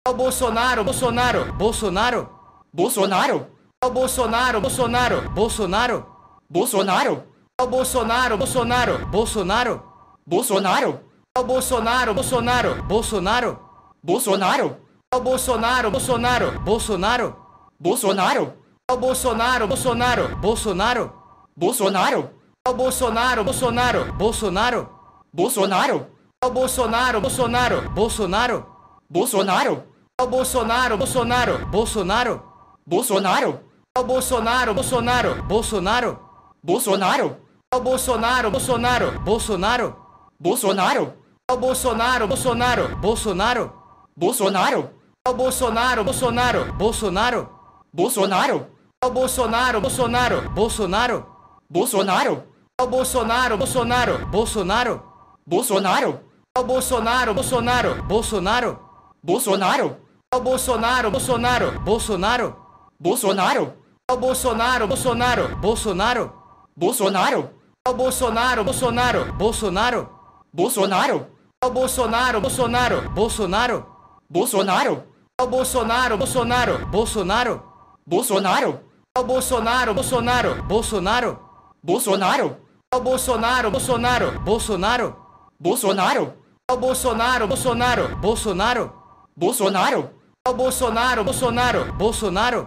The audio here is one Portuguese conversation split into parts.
É o Bolsonaro, Bolsonaro, Bolsonaro, Bolsonaro, é o Bolsonaro, Bolsonaro, Bolsonaro, Bolsonaro, é o Bolsonaro, Bolsonaro, Bolsonaro, Bolsonaro, é o Bolsonaro, Bolsonaro, Bolsonaro, Bolsonaro, é o Bolsonaro, Bolsonaro, Bolsonaro, Bolsonaro, é o Bolsonaro, Bolsonaro, Bolsonaro, Bolsonaro, é o Bolsonaro, Bolsonaro, Bolsonaro, Bolsonaro, é o Bolsonaro, Bolsonaro, Bolsonaro, Bolsonaro, é o Bolsonaro, Bolsonaro, Bolsonaro, Bolsonaro, é o Bolsonaro, Bolsonaro, Bolsonaro, Bolsonaro, é o Bolsonaro, Bolsonaro, Bolsonaro, Bolsonaro, é o Bolsonaro, Bolsonaro, Bolsonaro, Bolsonaro, é o Bolsonaro, Bolsonaro, Bolsonaro, Bolsonaro, é o Bolsonaro, Bolsonaro, Bolsonaro, Bolsonaro, é o Bolsonaro, Bolsonaro, Bolsonaro, Bolsonaro, é o Bolsonaro, Bolsonaro, Bolsonaro, Bolsonaro, é o Bolsonaro, Bolsonaro, Bolsonaro, Bolsonaro, é o Bolsonaro, Bolsonaro, Bolsonaro, Bolsonaro, é o Bolsonaro, Bolsonaro, Bolsonaro, Bolsonaro, é o Bolsonaro, Bolsonaro, Bolsonaro, Bolsonaro, é o Bolsonaro, Bolsonaro, Bolsonaro, Bolsonaro, é o Bolsonaro, Bolsonaro, Bolsonaro, Bolsonaro, é o Bolsonaro, Bolsonaro, Bolsonaro, Bolsonaro, é o Bolsonaro, Bolsonaro, Bolsonaro, Bolsonaro, é o Bolsonaro, Bolsonaro, Bolsonaro, Bolsonaro, é o Bolsonaro, Bolsonaro, Bolsonaro,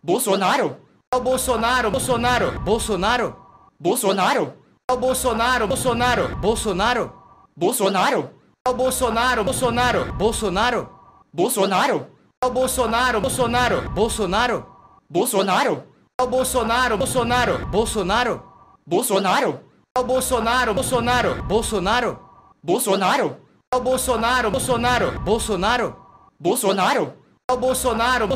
Bolsonaro, é o Bolsonaro, Bolsonaro, Bolsonaro, Bolsonaro, é o Bolsonaro, Bolsonaro, Bolsonaro, Bolsonaro, é o Bolsonaro, Bolsonaro, Bolsonaro, Bolsonaro, é o Bolsonaro, Bolsonaro, Bolsonaro, Bolsonaro, é o Bolsonaro, Bolsonaro, Bolsonaro, Bolsonaro, é o Bolsonaro, Bolsonaro, Bolsonaro, Bolsonaro, é o Bolsonaro, Bolsonaro, Bolsonaro, Bolsonaro, é o Bolsonaro, Bolsonaro, Bolsonaro, Bolsonaro, é o Bolsonaro, Bolsonaro, Bolsonaro, Bolsonaro, é o Bolsonaro,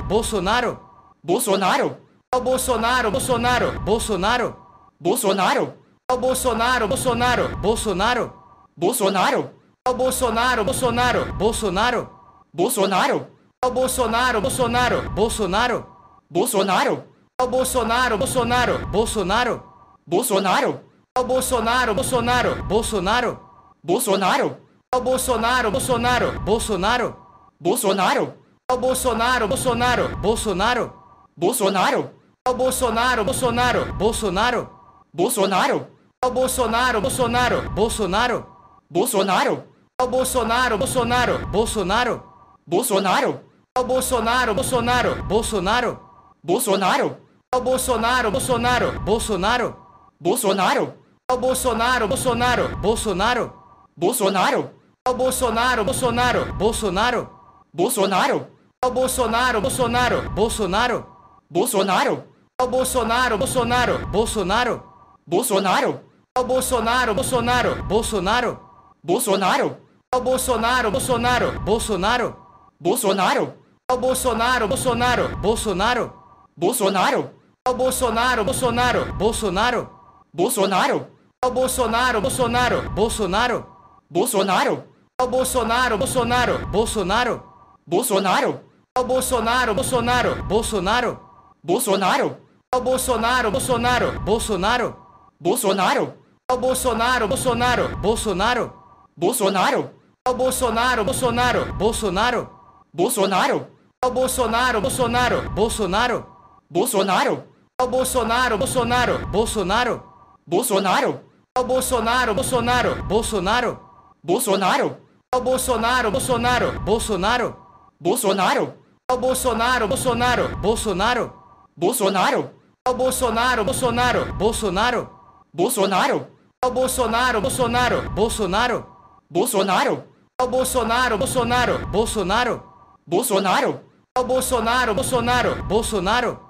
Bolsonaro, Bolsonaro, Bolsonaro, é o Bolsonaro, Bolsonaro, Bolsonaro, Bolsonaro, é o Bolsonaro, Bolsonaro, Bolsonaro, Bolsonaro, é o Bolsonaro, Bolsonaro, Bolsonaro, Bolsonaro, é o Bolsonaro, Bolsonaro, Bolsonaro, Bolsonaro, é o Bolsonaro, Bolsonaro, Bolsonaro, Bolsonaro, é o Bolsonaro, Bolsonaro, Bolsonaro, Bolsonaro, é o Bolsonaro, Bolsonaro, Bolsonaro, Bolsonaro, é o Bolsonaro, Bolsonaro, Bolsonaro, Bolsonaro, é o Bolsonaro, Bolsonaro, Bolsonaro, Bolsonaro, é o Bolsonaro, Bolsonaro, Bolsonaro, Bolsonaro, é o Bolsonaro, Bolsonaro, Bolsonaro, Bolsonaro, é o Bolsonaro, Bolsonaro, Bolsonaro, Bolsonaro, é o Bolsonaro, Bolsonaro, Bolsonaro, Bolsonaro, é o Bolsonaro, Bolsonaro, Bolsonaro, Bolsonaro, é o Bolsonaro, Bolsonaro, Bolsonaro, Bolsonaro, é o Bolsonaro, Bolsonaro, Bolsonaro, Bolsonaro, é o Bolsonaro, Bolsonaro, Bolsonaro, Bolsonaro, é o Bolsonaro, Bolsonaro, Bolsonaro, Bolsonaro, é o Bolsonaro, Bolsonaro, Bolsonaro, Bolsonaro, é o Bolsonaro, Bolsonaro, Bolsonaro, Bolsonaro, é o Bolsonaro, Bolsonaro, Bolsonaro, Bolsonaro, é o Bolsonaro, Bolsonaro, Bolsonaro, Bolsonaro, é o Bolsonaro, Bolsonaro, Bolsonaro, Bolsonaro, é o Bolsonaro, Bolsonaro, Bolsonaro, Bolsonaro, é o Bolsonaro, Bolsonaro, Bolsonaro, Bolsonaro, é o Bolsonaro, Bolsonaro, Bolsonaro, Bolsonaro, é o Bolsonaro, Bolsonaro, Bolsonaro, Bolsonaro, é o Bolsonaro, Bolsonaro, Bolsonaro, Bolsonaro, é o Bolsonaro, Bolsonaro, Bolsonaro, Bolsonaro, é o Bolsonaro, Bolsonaro, Bolsonaro, Bolsonaro, é o Bolsonaro, Bolsonaro, Bolsonaro, Bolsonaro, é o Bolsonaro, Bolsonaro, Bolsonaro, Bolsonaro, é o Bolsonaro, Bolsonaro, Bolsonaro, Bolsonaro, é o Bolsonaro, Bolsonaro, Bolsonaro,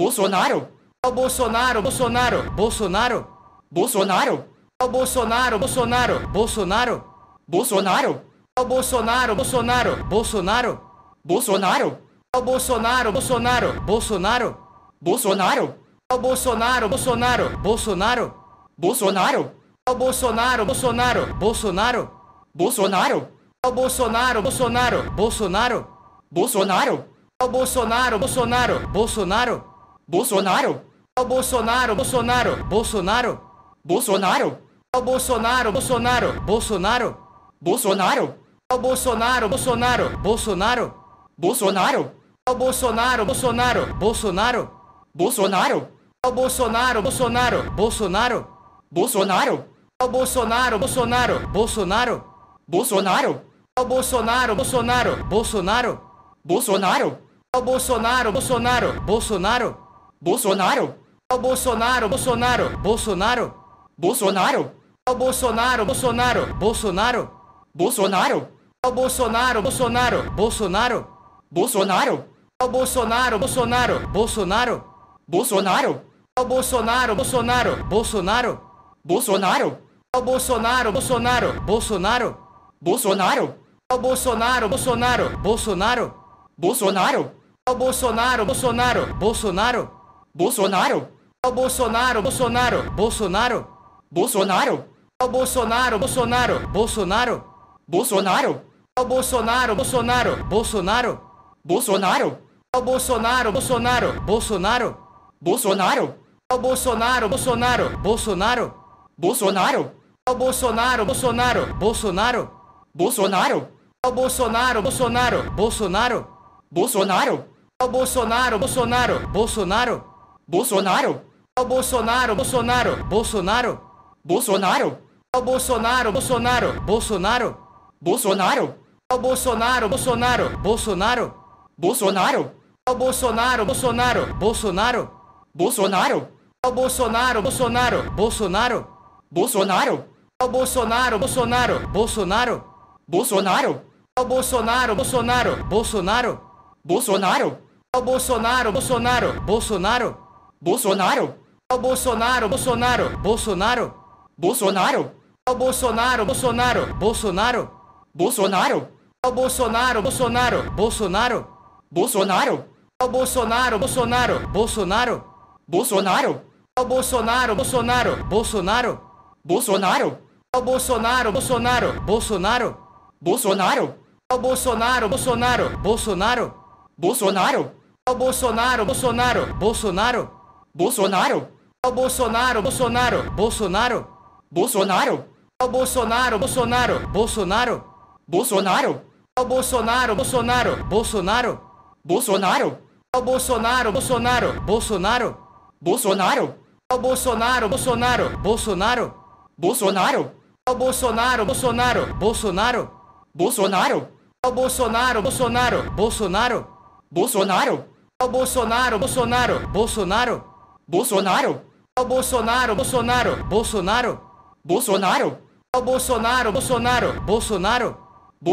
Bolsonaro, é o Bolsonaro, Bolsonaro, Bolsonaro, Bolsonaro, é o Bolsonaro, Bolsonaro, Bolsonaro, Bolsonaro, é o Bolsonaro, Bolsonaro, Bolsonaro, Bolsonaro, é o Bolsonaro, Bolsonaro, Bolsonaro, Bolsonaro, é o Bolsonaro, Bolsonaro, Bolsonaro, Bolsonaro, é o Bolsonaro, Bolsonaro, Bolsonaro, Bolsonaro, é o Bolsonaro, Bolsonaro, Bolsonaro, Bolsonaro, é o Bolsonaro, Bolsonaro, Bolsonaro, Bolsonaro, é o Bolsonaro, Bolsonaro, Bolsonaro, Bolsonaro, é o Bolsonaro, Bolsonaro, Bolsonaro, Bolsonaro, o Bolsonaro, Bolsonaro, Bolsonaro, Bolsonaro, o Bolsonaro, Bolsonaro, Bolsonaro, Bolsonaro, o Bolsonaro, Bolsonaro, Bolsonaro, Bolsonaro, o Bolsonaro, Bolsonaro, Bolsonaro, Bolsonaro, o Bolsonaro, Bolsonaro, Bolsonaro, Bolsonaro, o Bolsonaro, Bolsonaro, Bolsonaro, Bolsonaro, o Bolsonaro, Bolsonaro, Bolsonaro, Bolsonaro, o Bolsonaro, Bolsonaro, Bolsonaro, Bolsonaro, o Bolsonaro, Bolsonaro, Bolsonaro, Bolsonaro, o Bolsonaro, Bolsonaro, Bolsonaro, Bolsonaro, o Bolsonaro, Bolsonaro, Bolsonaro, Bolsonaro, o Bolsonaro, Bolsonaro, Bolsonaro, Bolsonaro, o Bolsonaro, Bolsonaro, Bolsonaro, Bolsonaro, o Bolsonaro, Bolsonaro, Bolsonaro, Bolsonaro, o Bolsonaro, Bolsonaro, Bolsonaro, Bolsonaro, o Bolsonaro, Bolsonaro, Bolsonaro, Bolsonaro, o Bolsonaro, Bolsonaro, Bolsonaro, Bolsonaro, o Bolsonaro, Bolsonaro, Bolsonaro, Bolsonaro, o Bolsonaro, Bolsonaro, Bolsonaro, Bolsonaro, o Bolsonaro, Bolsonaro, Bolsonaro, Bolsonaro, o Bolsonaro, Bolsonaro, Bolsonaro, Bolsonaro, o Bolsonaro, Bolsonaro, Bolsonaro, Bolsonaro, o Bolsonaro, Bolsonaro, Bolsonaro, Bolsonaro, o Bolsonaro, Bolsonaro, Bolsonaro, Bolsonaro, o Bolsonaro, Bolsonaro, Bolsonaro, Bolsonaro, o Bolsonaro, Bolsonaro, Bolsonaro, Bolsonaro, o Bolsonaro, Bolsonaro, Bolsonaro, Bolsonaro, o Bolsonaro, Bolsonaro, Bolsonaro, Bolsonaro, o Bolsonaro, Bolsonaro, Bolsonaro, Bolsonaro, o Bolsonaro, Bolsonaro, Bolsonaro, Bolsonaro, o Bolsonaro, Bolsonaro, Bolsonaro, Bolsonaro, o Bolsonaro, Bolsonaro, Bolsonaro, Bolsonaro, o Bolsonaro, Bolsonaro, Bolsonaro, Bolsonaro, o Bolsonaro, Bolsonaro, Bolsonaro, Bolsonaro, o Bolsonaro, Bolsonaro, Bolsonaro, Bolsonaro, o Bolsonaro, Bolsonaro, Bolsonaro, Bolsonaro, o Bolsonaro, Bolsonaro, Bolsonaro, Bolsonaro, o Bolsonaro, Bolsonaro, Bolsonaro, Bolsonaro, o Bolsonaro, Bolsonaro, Bolsonaro, Bolsonaro, o Bolsonaro, Bolsonaro, Bolsonaro, Bolsonaro, o Bolsonaro, Bolsonaro, Bolsonaro, Bolsonaro, o Bolsonaro, Bolsonaro, Bolsonaro, Bolsonaro, o Bolsonaro, Bolsonaro, Bolsonaro, Bolsonaro, o Bolsonaro, Bolsonaro, Bolsonaro, Bolsonaro, o Bolsonaro, Bolsonaro, Bolsonaro, Bolsonaro, o Bolsonaro, Bolsonaro, Bolsonaro, Bolsonaro, o Bolsonaro, Bolsonaro, Bolsonaro, Bolsonaro, o Bolsonaro, Bolsonaro, Bolsonaro, Bolsonaro, o Bolsonaro, Bolsonaro, Bolsonaro, Bolsonaro, o Bolsonaro, Bolsonaro, Bolsonaro,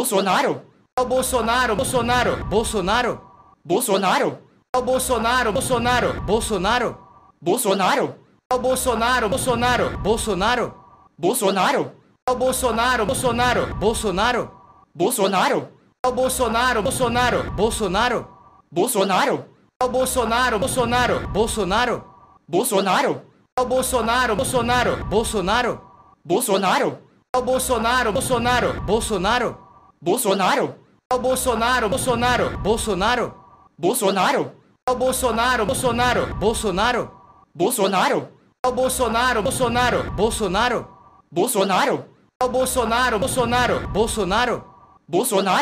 Bolsonaro, o Bolsonaro, Bolsonaro, Bolsonaro, Bolsonaro, o Bolsonaro, Bolsonaro, Bolsonaro, Bolsonaro, o Bolsonaro, Bolsonaro, Bolsonaro, Bolsonaro, o Bolsonaro, Bolsonaro, Bolsonaro, Bolsonaro, o Bolsonaro, Bolsonaro, Bolsonaro, Bolsonaro, o Bolsonaro, Bolsonaro, Bolsonaro, Bolsonaro, o Bolsonaro, Bolsonaro, Bolsonaro, Bolsonaro, o Bolsonaro, Bolsonaro, Bolsonaro, Bolsonaro, o Bolsonaro, Bolsonaro, Bolsonaro, Bolsonaro, o Bolsonaro, Bolsonaro, Bolsonaro, Bolsonaro, o Bolsonaro, Bolsonaro, Bolsonaro, Bolsonaro, o Bolsonaro, Bolsonaro, Bolsonaro, Bolsonaro,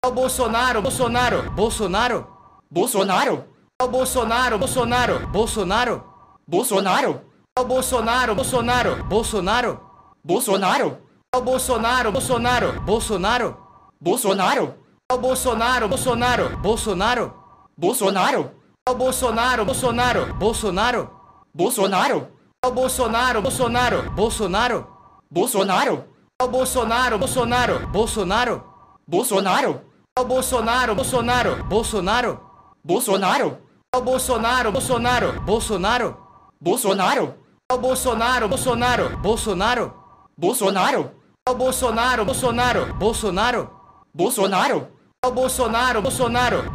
o Bolsonaro, Bolsonaro, Bolsonaro, Bolsonaro, o Bolsonaro, Bolsonaro, Bolsonaro, Bolsonaro, o Bolsonaro, Bolsonaro, Bolsonaro, Bolsonaro, o Bolsonaro, Bolsonaro, Bolsonaro, Bolsonaro, o Bolsonaro, Bolsonaro, Bolsonaro, Bolsonaro, o Bolsonaro, Bolsonaro, Bolsonaro, Bolsonaro, o Bolsonaro, Bolsonaro, Bolsonaro, Bolsonaro, o Bolsonaro, Bolsonaro, Bolsonaro, Bolsonaro, o Bolsonaro, Bolsonaro, Bolsonaro, Bolsonaro, o Bolsonaro, Bolsonaro, Bolsonaro, Bolsonaro, o Bolsonaro, Bolsonaro,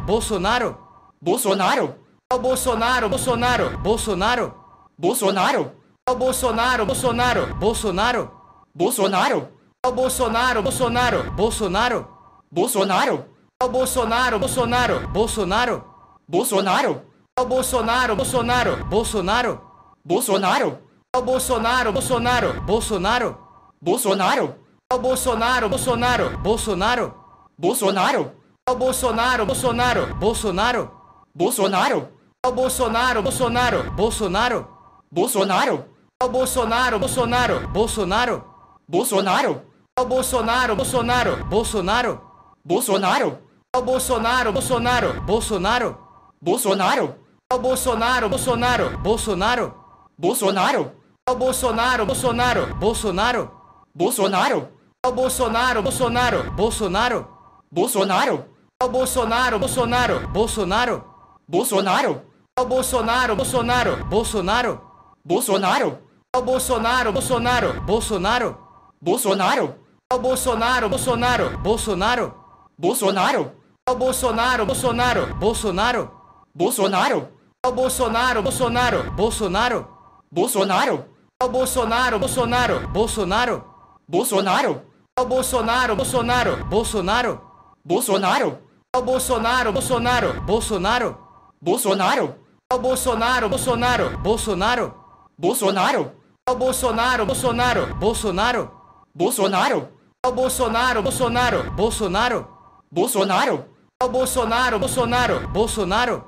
Bolsonaro, Bolsonaro, o Bolsonaro, Bolsonaro, Bolsonaro, Bolsonaro, o Bolsonaro, Bolsonaro, Bolsonaro, Bolsonaro, o Bolsonaro, Bolsonaro, Bolsonaro, Bolsonaro, o Bolsonaro, Bolsonaro, Bolsonaro, Bolsonaro, o Bolsonaro, Bolsonaro, Bolsonaro, Bolsonaro, o Bolsonaro, Bolsonaro, Bolsonaro, Bolsonaro, ao Bolsonaro, Bolsonaro, Bolsonaro, Bolsonaro, ao Bolsonaro, Bolsonaro, Bolsonaro, Bolsonaro, ao Bolsonaro, Bolsonaro, Bolsonaro, Bolsonaro, ao Bolsonaro, Bolsonaro, Bolsonaro, Bolsonaro, ao Bolsonaro, Bolsonaro, Bolsonaro, Bolsonaro, ao Bolsonaro, Bolsonaro, Bolsonaro, Bolsonaro, ao Bolsonaro, Bolsonaro, Bolsonaro, Bolsonaro, ao Bolsonaro, Bolsonaro, Bolsonaro, Bolsonaro, ao Bolsonaro, Bolsonaro, Bolsonaro, Bolsonaro, ao Bolsonaro, Bolsonaro, Bolsonaro, Bolsonaro, ao Bolsonaro, Bolsonaro, Bolsonaro, Bolsonaro, ao Bolsonaro, Bolsonaro, Bolsonaro, Bolsonaro, ao Bolsonaro, Bolsonaro, Bolsonaro, Bolsonaro, ao Bolsonaro, Bolsonaro, Bolsonaro, Bolsonaro, ao Bolsonaro, Bolsonaro, Bolsonaro, Bolsonaro, ao Bolsonaro, Bolsonaro, Bolsonaro, Bolsonaro, ao Bolsonaro, Bolsonaro, Bolsonaro, Bolsonaro, ao Bolsonaro, Bolsonaro, Bolsonaro, Bolsonaro, ao Bolsonaro, Bolsonaro, Bolsonaro, Bolsonaro, ao Bolsonaro, Bolsonaro, Bolsonaro, Bolsonaro, ao Bolsonaro, Bolsonaro, Bolsonaro, Bolsonaro, ao Bolsonaro, Bolsonaro, Bolsonaro,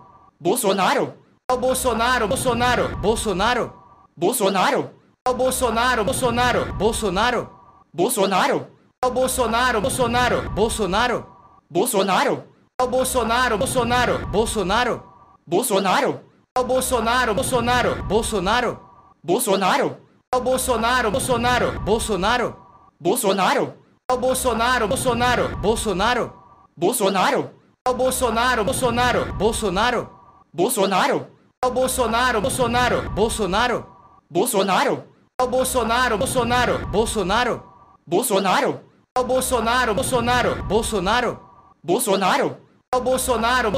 Bolsonaro, ao Bolsonaro, Bolsonaro, Bolsonaro, Bolsonaro, ao Bolsonaro, Bolsonaro, Bolsonaro, Bolsonaro, ao Bolsonaro, Bolsonaro, Bolsonaro, Bolsonaro, ao Bolsonaro, Bolsonaro, Bolsonaro, Bolsonaro, ao Bolsonaro, Bolsonaro, Bolsonaro, Bolsonaro, ao Bolsonaro, Bolsonaro, Bolsonaro, Bolsonaro, ao Bolsonaro, Bolsonaro, Bolsonaro, Bolsonaro, ao Bolsonaro, Bolsonaro, Bolsonaro, Bolsonaro, ao Bolsonaro, Bolsonaro, Bolsonaro, Bolsonaro, ao Bolsonaro, Bolsonaro, Bolsonaro, Bolsonaro, ao Bolsonaro, Bolsonaro, Bolsonaro, Bolsonaro, ao Bolsonaro, Bolsonaro, Bolsonaro, Bolsonaro, ao Bolsonaro, Bolsonaro, Bolsonaro, Bolsonaro, ao Bolsonaro,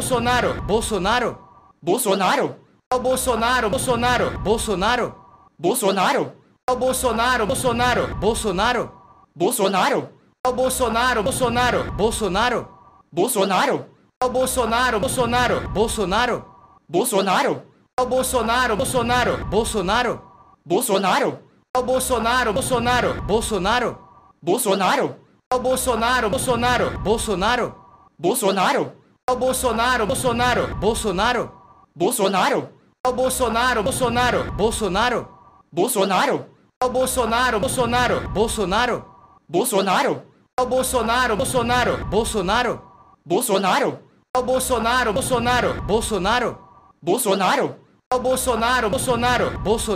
Bolsonaro, Bolsonaro, Bolsonaro, ao Bolsonaro, Bolsonaro, Bolsonaro, Bolsonaro, ao Bolsonaro, Bolsonaro, Bolsonaro, Bolsonaro, ao Bolsonaro, Bolsonaro, Bolsonaro, Bolsonaro, ao Bolsonaro, Bolsonaro, Bolsonaro, Bolsonaro, ao Bolsonaro, Bolsonaro, Bolsonaro, Bolsonaro, ao Bolsonaro, Bolsonaro, Bolsonaro, Bolsonaro, ao Bolsonaro, Bolsonaro, Bolsonaro, Bolsonaro, ao Bolsonaro, Bolsonaro, Bolsonaro, Bolsonaro, ao Bolsonaro, Bolsonaro, Bolsonaro, Bolsonaro, ao Bolsonaro, Bolsonaro, Bolsonaro, Bolsonaro, ao Bolsonaro, Bolsonaro, Bolsonaro, Bolsonaro, ao Bolsonaro, Bolsonaro, Bolsonaro, Bolsonaro, ao Bolsonaro, Bolsonaro, Bolsonaro, Bolsonaro, ao Bolsonaro, Bolsonaro, Bolsonaro,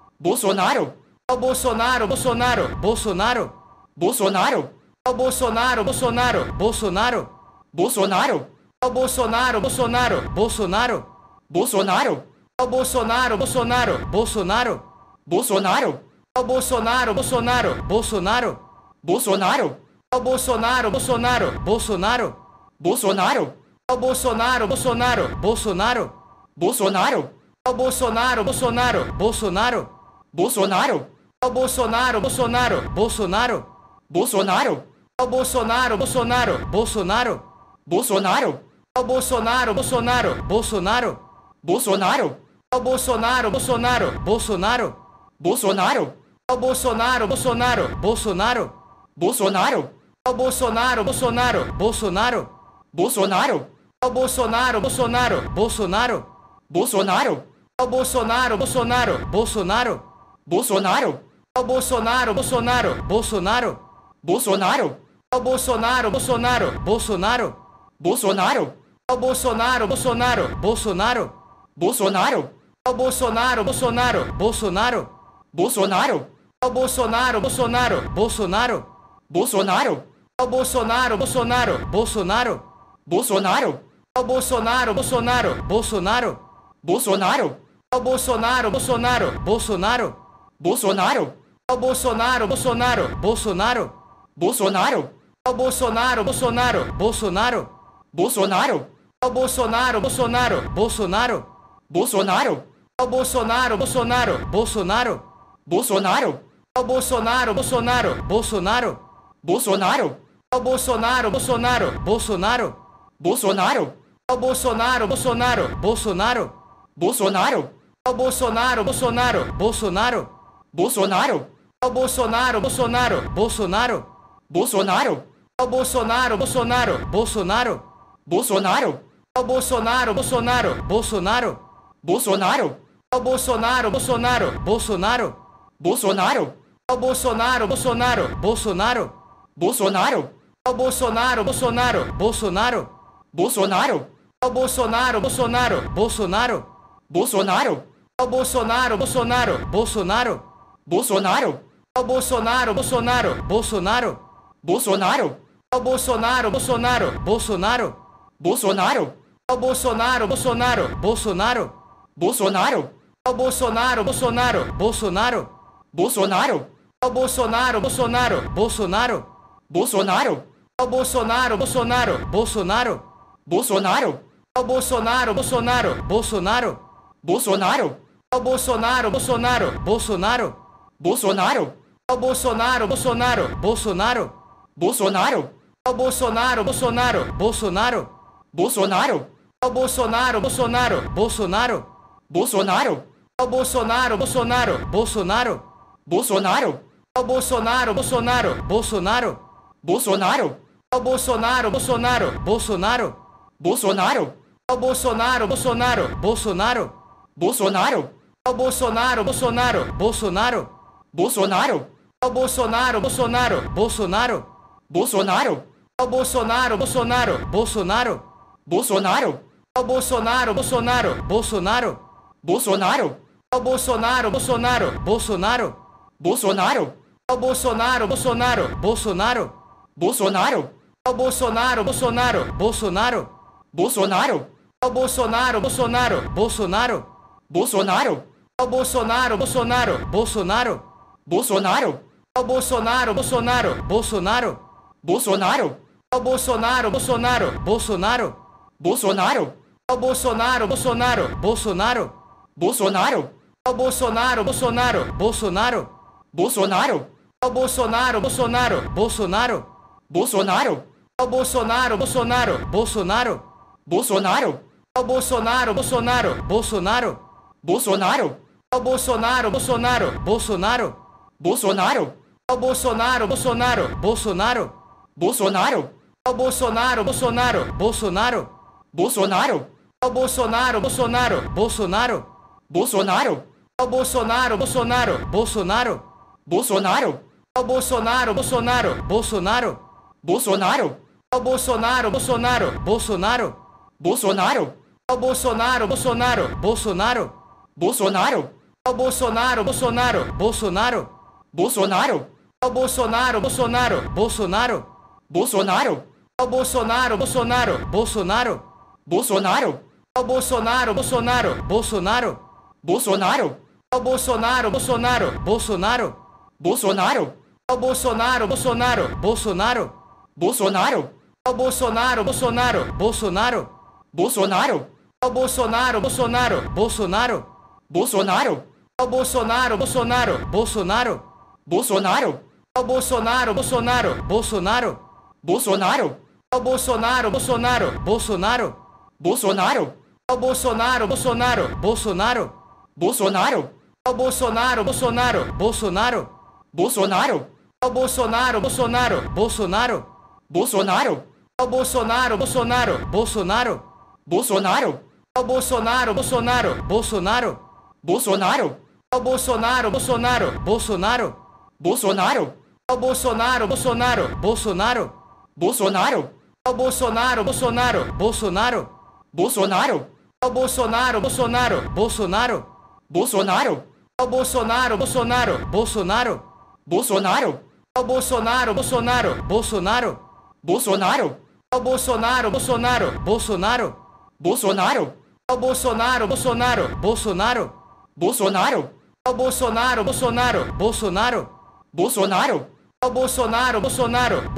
Bolsonaro, ao Bolsonaro, Bolsonaro, Bolsonaro, Bolsonaro, ao Bolsonaro, Bolsonaro, Bolsonaro, Bolsonaro, ao Bolsonaro, Bolsonaro, Bolsonaro, Bolsonaro, ao Bolsonaro, Bolsonaro, Bolsonaro, Bolsonaro, ao Bolsonaro, Bolsonaro, Bolsonaro, Bolsonaro, ao Bolsonaro, Bolsonaro, Bolsonaro, Bolsonaro, ao Bolsonaro, Bolsonaro, Bolsonaro, Bolsonaro, ao Bolsonaro, Bolsonaro, Bolsonaro, Bolsonaro, ao Bolsonaro, Bolsonaro, Bolsonaro, Bolsonaro, ao Bolsonaro, Bolsonaro, Bolsonaro, Bolsonaro, ao Bolsonaro, Bolsonaro, Bolsonaro, Bolsonaro, ao Bolsonaro, Bolsonaro, Bolsonaro, Bolsonaro, ao Bolsonaro, Bolsonaro, Bolsonaro, Bolsonaro, ao Bolsonaro, Bolsonaro, Bolsonaro, Bolsonaro, ao Bolsonaro, Bolsonaro, Bolsonaro, Bolsonaro, ao Bolsonaro, Bolsonaro, Bolsonaro, Bolsonaro, ao Bolsonaro, Bolsonaro, Bolsonaro, Bolsonaro, ao Bolsonaro, Bolsonaro, Bolsonaro, Bolsonaro, ao Bolsonaro, Bolsonaro, Bolsonaro, Bolsonaro, ao Bolsonaro, Bolsonaro, Bolsonaro, Bolsonaro, ao Bolsonaro, Bolsonaro, Bolsonaro, Bolsonaro, ao Bolsonaro, Bolsonaro, Bolsonaro, Bolsonaro, ao Bolsonaro, Bolsonaro, Bolsonaro, Bolsonaro, ao Bolsonaro, Bolsonaro, Bolsonaro, Bolsonaro, ao Bolsonaro, Bolsonaro, Bolsonaro, Bolsonaro, ao Bolsonaro, Bolsonaro, Bolsonaro, Bolsonaro, ao Bolsonaro, Bolsonaro, Bolsonaro, Bolsonaro, ao Bolsonaro, Bolsonaro, Bolsonaro, Bolsonaro, ao Bolsonaro, Bolsonaro, Bolsonaro, Bolsonaro, ao Bolsonaro, Bolsonaro, Bolsonaro, Bolsonaro, o Bolsonaro, Bolsonaro, Bolsonaro, Bolsonaro, o Bolsonaro, Bolsonaro, Bolsonaro, Bolsonaro, o Bolsonaro, Bolsonaro, Bolsonaro, Bolsonaro, o Bolsonaro, Bolsonaro, Bolsonaro, Bolsonaro, o Bolsonaro, Bolsonaro, Bolsonaro, Bolsonaro, o Bolsonaro, Bolsonaro, Bolsonaro, Bolsonaro, o Bolsonaro, Bolsonaro, Bolsonaro, Bolsonaro, o Bolsonaro, Bolsonaro, Bolsonaro, Bolsonaro, o Bolsonaro, Bolsonaro, Bolsonaro, Bolsonaro, o Bolsonaro, Bolsonaro, Bolsonaro, Bolsonaro, o Bolsonaro, Bolsonaro, Bolsonaro, Bolsonaro, o Bolsonaro, Bolsonaro, Bolsonaro, Bolsonaro, o Bolsonaro, Bolsonaro, Bolsonaro, Bolsonaro, o Bolsonaro, Bolsonaro, Bolsonaro, Bolsonaro, o Bolsonaro, Bolsonaro, Bolsonaro, Bolsonaro, o Bolsonaro, Bolsonaro, Bolsonaro, Bolsonaro, o Bolsonaro, Bolsonaro, Bolsonaro, Bolsonaro, o Bolsonaro, Bolsonaro, Bolsonaro, Bolsonaro, o Bolsonaro, Bolsonaro, Bolsonaro, Bolsonaro, o Bolsonaro, Bolsonaro, Bolsonaro, Bolsonaro, o Bolsonaro, Bolsonaro, Bolsonaro, Bolsonaro, o Bolsonaro, Bolsonaro, Bolsonaro, Bolsonaro, o Bolsonaro, Bolsonaro, Bolsonaro, Bolsonaro, o Bolsonaro, Bolsonaro, Bolsonaro, Bolsonaro, o Bolsonaro, Bolsonaro, Bolsonaro, Bolsonaro, o Bolsonaro, Bolsonaro, Bolsonaro, Bolsonaro, o Bolsonaro, Bolsonaro, Bolsonaro, Bolsonaro, o Bolsonaro, Bolsonaro, Bolsonaro, Bolsonaro, o Bolsonaro, Bolsonaro, Bolsonaro, Bolsonaro, o Bolsonaro, Bolsonaro, Bolsonaro, Bolsonaro, o Bolsonaro, Bolsonaro, Bolsonaro, Bolsonaro, o Bolsonaro, Bolsonaro, Bolsonaro, Bolsonaro, o Bolsonaro, Bolsonaro, Bolsonaro, Bolsonaro, o Bolsonaro, Bolsonaro, Bolsonaro, Bolsonaro, o Bolsonaro, Bolsonaro, Bolsonaro, Bolsonaro, o Bolsonaro, Bolsonaro, Bolsonaro, Bolsonaro, o Bolsonaro, Bolsonaro, Bolsonaro, Bolsonaro, o Bolsonaro, Bolsonaro, Bolsonaro, Bolsonaro, o Bolsonaro, Bolsonaro, Bolsonaro, Bolsonaro, o Bolsonaro, Bolsonaro, Bolsonaro, Bolsonaro, o Bolsonaro, Bolsonaro, Bolsonaro, Bolsonaro, o Bolsonaro, Bolsonaro, Bolsonaro, Bolsonaro, o Bolsonaro, Bolsonaro, Bolsonaro, Bolsonaro, o Bolsonaro, Bolsonaro, Bolsonaro, Bolsonaro, o Bolsonaro, Bolsonaro, Bolsonaro, Bolsonaro, o Bolsonaro, Bolsonaro, Bolsonaro, Bolsonaro, o Bolsonaro, Bolsonaro, Bolsonaro, Bolsonaro, o Bolsonaro, Bolsonaro, Bolsonaro, Bolsonaro, o Bolsonaro, Bolsonaro, Bolsonaro, Bolsonaro, o Bolsonaro, Bolsonaro, Bolsonaro, Bolsonaro, o Bolsonaro, Bolsonaro, Bolsonaro, Bolsonaro, o Bolsonaro, Bolsonaro, Bolsonaro, Bolsonaro, o Bolsonaro, Bolsonaro, Bolsonaro, Bolsonaro, o Bolsonaro, Bolsonaro, Bolsonaro, Bolsonaro, o Bolsonaro, Bolsonaro, Bolsonaro, Bolsonaro, o Bolsonaro, Bolsonaro, Bolsonaro, Bolsonaro, o Bolsonaro, Bolsonaro, Bolsonaro, Bolsonaro, o Bolsonaro, Bolsonaro, Bolsonaro, Bolsonaro, o Bolsonaro, Bolsonaro, Bolsonaro, Bolsonaro, o Bolsonaro, Bolsonaro, Bolsonaro, Bolsonaro, o Bolsonaro, Bolsonaro, Bolsonaro, Bolsonaro, o Bolsonaro, Bolsonaro, Bolsonaro, Bolsonaro, o Bolsonaro, Bolsonaro, Bolsonaro, Bolsonaro, o Bolsonaro, Bolsonaro, Bolsonaro, Bolsonaro, o Bolsonaro, Bolsonaro, Bolsonaro, Bolsonaro, o Bolsonaro, Bolsonaro, Bolsonaro, Bolsonaro, o Bolsonaro, Bolsonaro, Bolsonaro, Bolsonaro, o Bolsonaro, Bolsonaro, Bolsonaro, Bolsonaro, o Bolsonaro, Bolsonaro, Bolsonaro, Bolsonaro, o Bolsonaro, Bolsonaro, Bolsonaro, Bolsonaro, o Bolsonaro, Bolsonaro, Bolsonaro, Bolsonaro, o Bolsonaro, Bolsonaro, Bolsonaro, Bolsonaro, o Bolsonaro, Bolsonaro,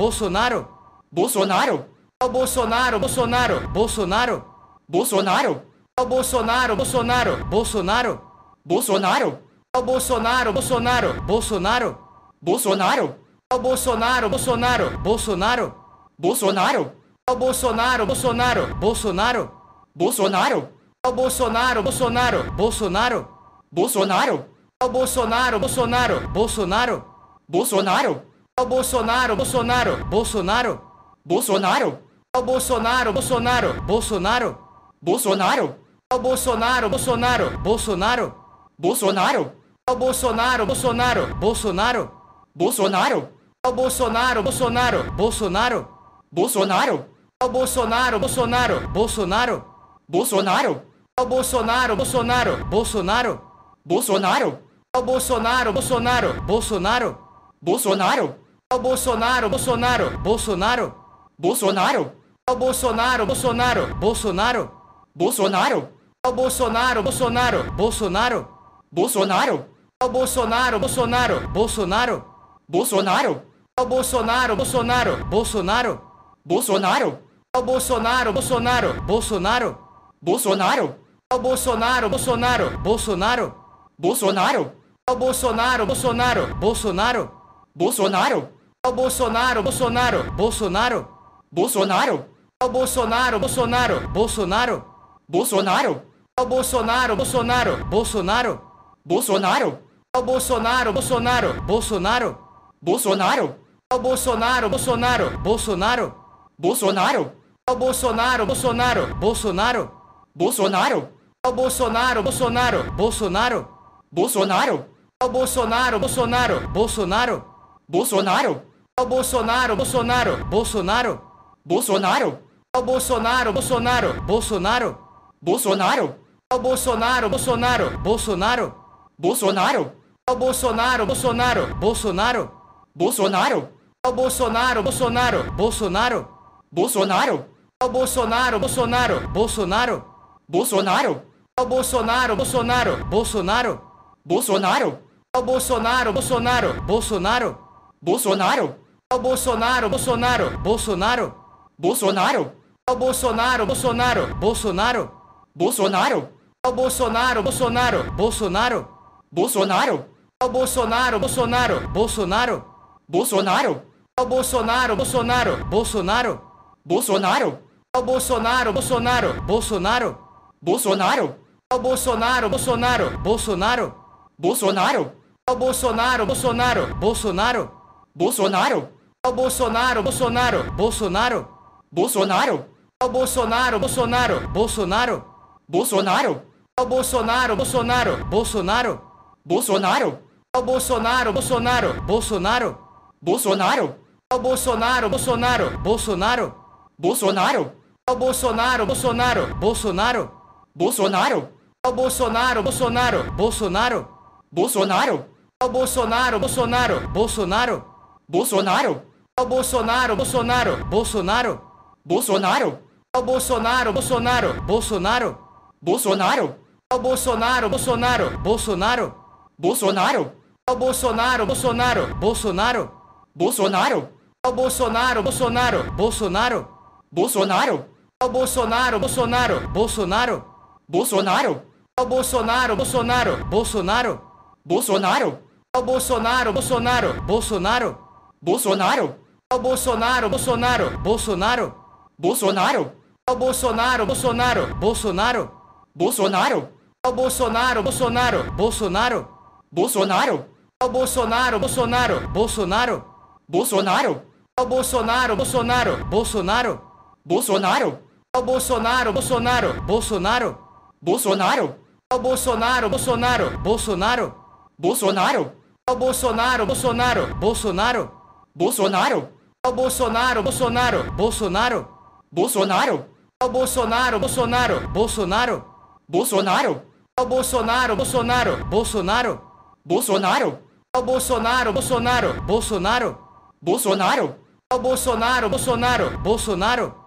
Bolsonaro, Bolsonaro, o Bolsonaro, Bolsonaro, Bolsonaro, Bolsonaro, o Bolsonaro, Bolsonaro, Bolsonaro, Bolsonaro, o Bolsonaro, Bolsonaro, Bolsonaro, Bolsonaro, o Bolsonaro, Bolsonaro, Bolsonaro, Bolsonaro, o Bolsonaro, Bolsonaro, Bolsonaro, Bolsonaro, o Bolsonaro, Bolsonaro, Bolsonaro, Bolsonaro, ao Bolsonaro, Bolsonaro, Bolsonaro, Bolsonaro, ao Bolsonaro, Bolsonaro, Bolsonaro, Bolsonaro, ao Bolsonaro, Bolsonaro, Bolsonaro, Bolsonaro, ao Bolsonaro, Bolsonaro, Bolsonaro, Bolsonaro, ao Bolsonaro, Bolsonaro, Bolsonaro, Bolsonaro, ao Bolsonaro, Bolsonaro, Bolsonaro, Bolsonaro, ao Bolsonaro, Bolsonaro, Bolsonaro, Bolsonaro, ao Bolsonaro, Bolsonaro, Bolsonaro, Bolsonaro, ao Bolsonaro, Bolsonaro, Bolsonaro, Bolsonaro, ao Bolsonaro, Bolsonaro, Bolsonaro, Bolsonaro, ao Bolsonaro, Bolsonaro, Bolsonaro, Bolsonaro, ao Bolsonaro, Bolsonaro, Bolsonaro, Bolsonaro, ao Bolsonaro, Bolsonaro, Bolsonaro, Bolsonaro, ao Bolsonaro, Bolsonaro, Bolsonaro, Bolsonaro, ao Bolsonaro, Bolsonaro, Bolsonaro, Bolsonaro, ao Bolsonaro, Bolsonaro, Bolsonaro, Bolsonaro, ao Bolsonaro, Bolsonaro, Bolsonaro, Bolsonaro, ao Bolsonaro, Bolsonaro, Bolsonaro, Bolsonaro, ao Bolsonaro, Bolsonaro, Bolsonaro, Bolsonaro, ao Bolsonaro, Bolsonaro, Bolsonaro, Bolsonaro, ao Bolsonaro, Bolsonaro, Bolsonaro, Bolsonaro, ao Bolsonaro, Bolsonaro, Bolsonaro, Bolsonaro, ao Bolsonaro, Bolsonaro, Bolsonaro, Bolsonaro, ao Bolsonaro, Bolsonaro, Bolsonaro, Bolsonaro, ao Bolsonaro, Bolsonaro, Bolsonaro, Bolsonaro, ao Bolsonaro, Bolsonaro, Bolsonaro, Bolsonaro, ao Bolsonaro, Bolsonaro, Bolsonaro, Bolsonaro, ao Bolsonaro, Bolsonaro, Bolsonaro, Bolsonaro, ao Bolsonaro, Bolsonaro, Bolsonaro, Bolsonaro, ao Bolsonaro, Bolsonaro, Bolsonaro, Bolsonaro, ao Bolsonaro, Bolsonaro, Bolsonaro, Bolsonaro, ao Bolsonaro, Bolsonaro, Bolsonaro, Bolsonaro, ao Bolsonaro, Bolsonaro, Bolsonaro, Bolsonaro, ao Bolsonaro, Bolsonaro, Bolsonaro, Bolsonaro, ao Bolsonaro, Bolsonaro, Bolsonaro, Bolsonaro, ao Bolsonaro, Bolsonaro, Bolsonaro, Bolsonaro, ao Bolsonaro, Bolsonaro, Bolsonaro, Bolsonaro, ao Bolsonaro, Bolsonaro, Bolsonaro, Bolsonaro, ao Bolsonaro, Bolsonaro, Bolsonaro, Bolsonaro, ao Bolsonaro, Bolsonaro, Bolsonaro, Bolsonaro, ao Bolsonaro, Bolsonaro, Bolsonaro, Bolsonaro, ao Bolsonaro, Bolsonaro, Bolsonaro, Bolsonaro, ao Bolsonaro, Bolsonaro, Bolsonaro, Bolsonaro, ao Bolsonaro, Bolsonaro, Bolsonaro, Bolsonaro, ao Bolsonaro, Bolsonaro, Bolsonaro, Bolsonaro, ao Bolsonaro, Bolsonaro, Bolsonaro, Bolsonaro, ao Bolsonaro, Bolsonaro, Bolsonaro, Bolsonaro, ao Bolsonaro, Bolsonaro, Bolsonaro, Bolsonaro, ao Bolsonaro, Bolsonaro, Bolsonaro, Bolsonaro, ao Bolsonaro, Bolsonaro, Bolsonaro, Bolsonaro, ao Bolsonaro, Bolsonaro, Bolsonaro, Bolsonaro, ao Bolsonaro, Bolsonaro, Bolsonaro, Bolsonaro, ao Bolsonaro, Bolsonaro, Bolsonaro, Bolsonaro, ao Bolsonaro, Bolsonaro, Bolsonaro, Bolsonaro, ao Bolsonaro, Bolsonaro, Bolsonaro, Bolsonaro, ao Bolsonaro, Bolsonaro, Bolsonaro, Bolsonaro, ao Bolsonaro, Bolsonaro, Bolsonaro, Bolsonaro, ao Bolsonaro, Bolsonaro, Bolsonaro, Bolsonaro, ao Bolsonaro, Bolsonaro, Bolsonaro, Bolsonaro, ao Bolsonaro, Bolsonaro, Bolsonaro, Bolsonaro, ao Bolsonaro, Bolsonaro, Bolsonaro, Bolsonaro, ao Bolsonaro, Bolsonaro, Bolsonaro, Bolsonaro, ao Bolsonaro, Bolsonaro, Bolsonaro, Bolsonaro, ao Bolsonaro, Bolsonaro, Bolsonaro, Bolsonaro, ao Bolsonaro, Bolsonaro, Bolsonaro, Bolsonaro, ao Bolsonaro, Bolsonaro, Bolsonaro, Bolsonaro, ao Bolsonaro, Bolsonaro, Bolsonaro, Bolsonaro, ao Bolsonaro, Bolsonaro, Bolsonaro, Bolsonaro, ao Bolsonaro, Bolsonaro, Bolsonaro, Bolsonaro, ao Bolsonaro, Bolsonaro, Bolsonaro, Bolsonaro, ao Bolsonaro, Bolsonaro, Bolsonaro,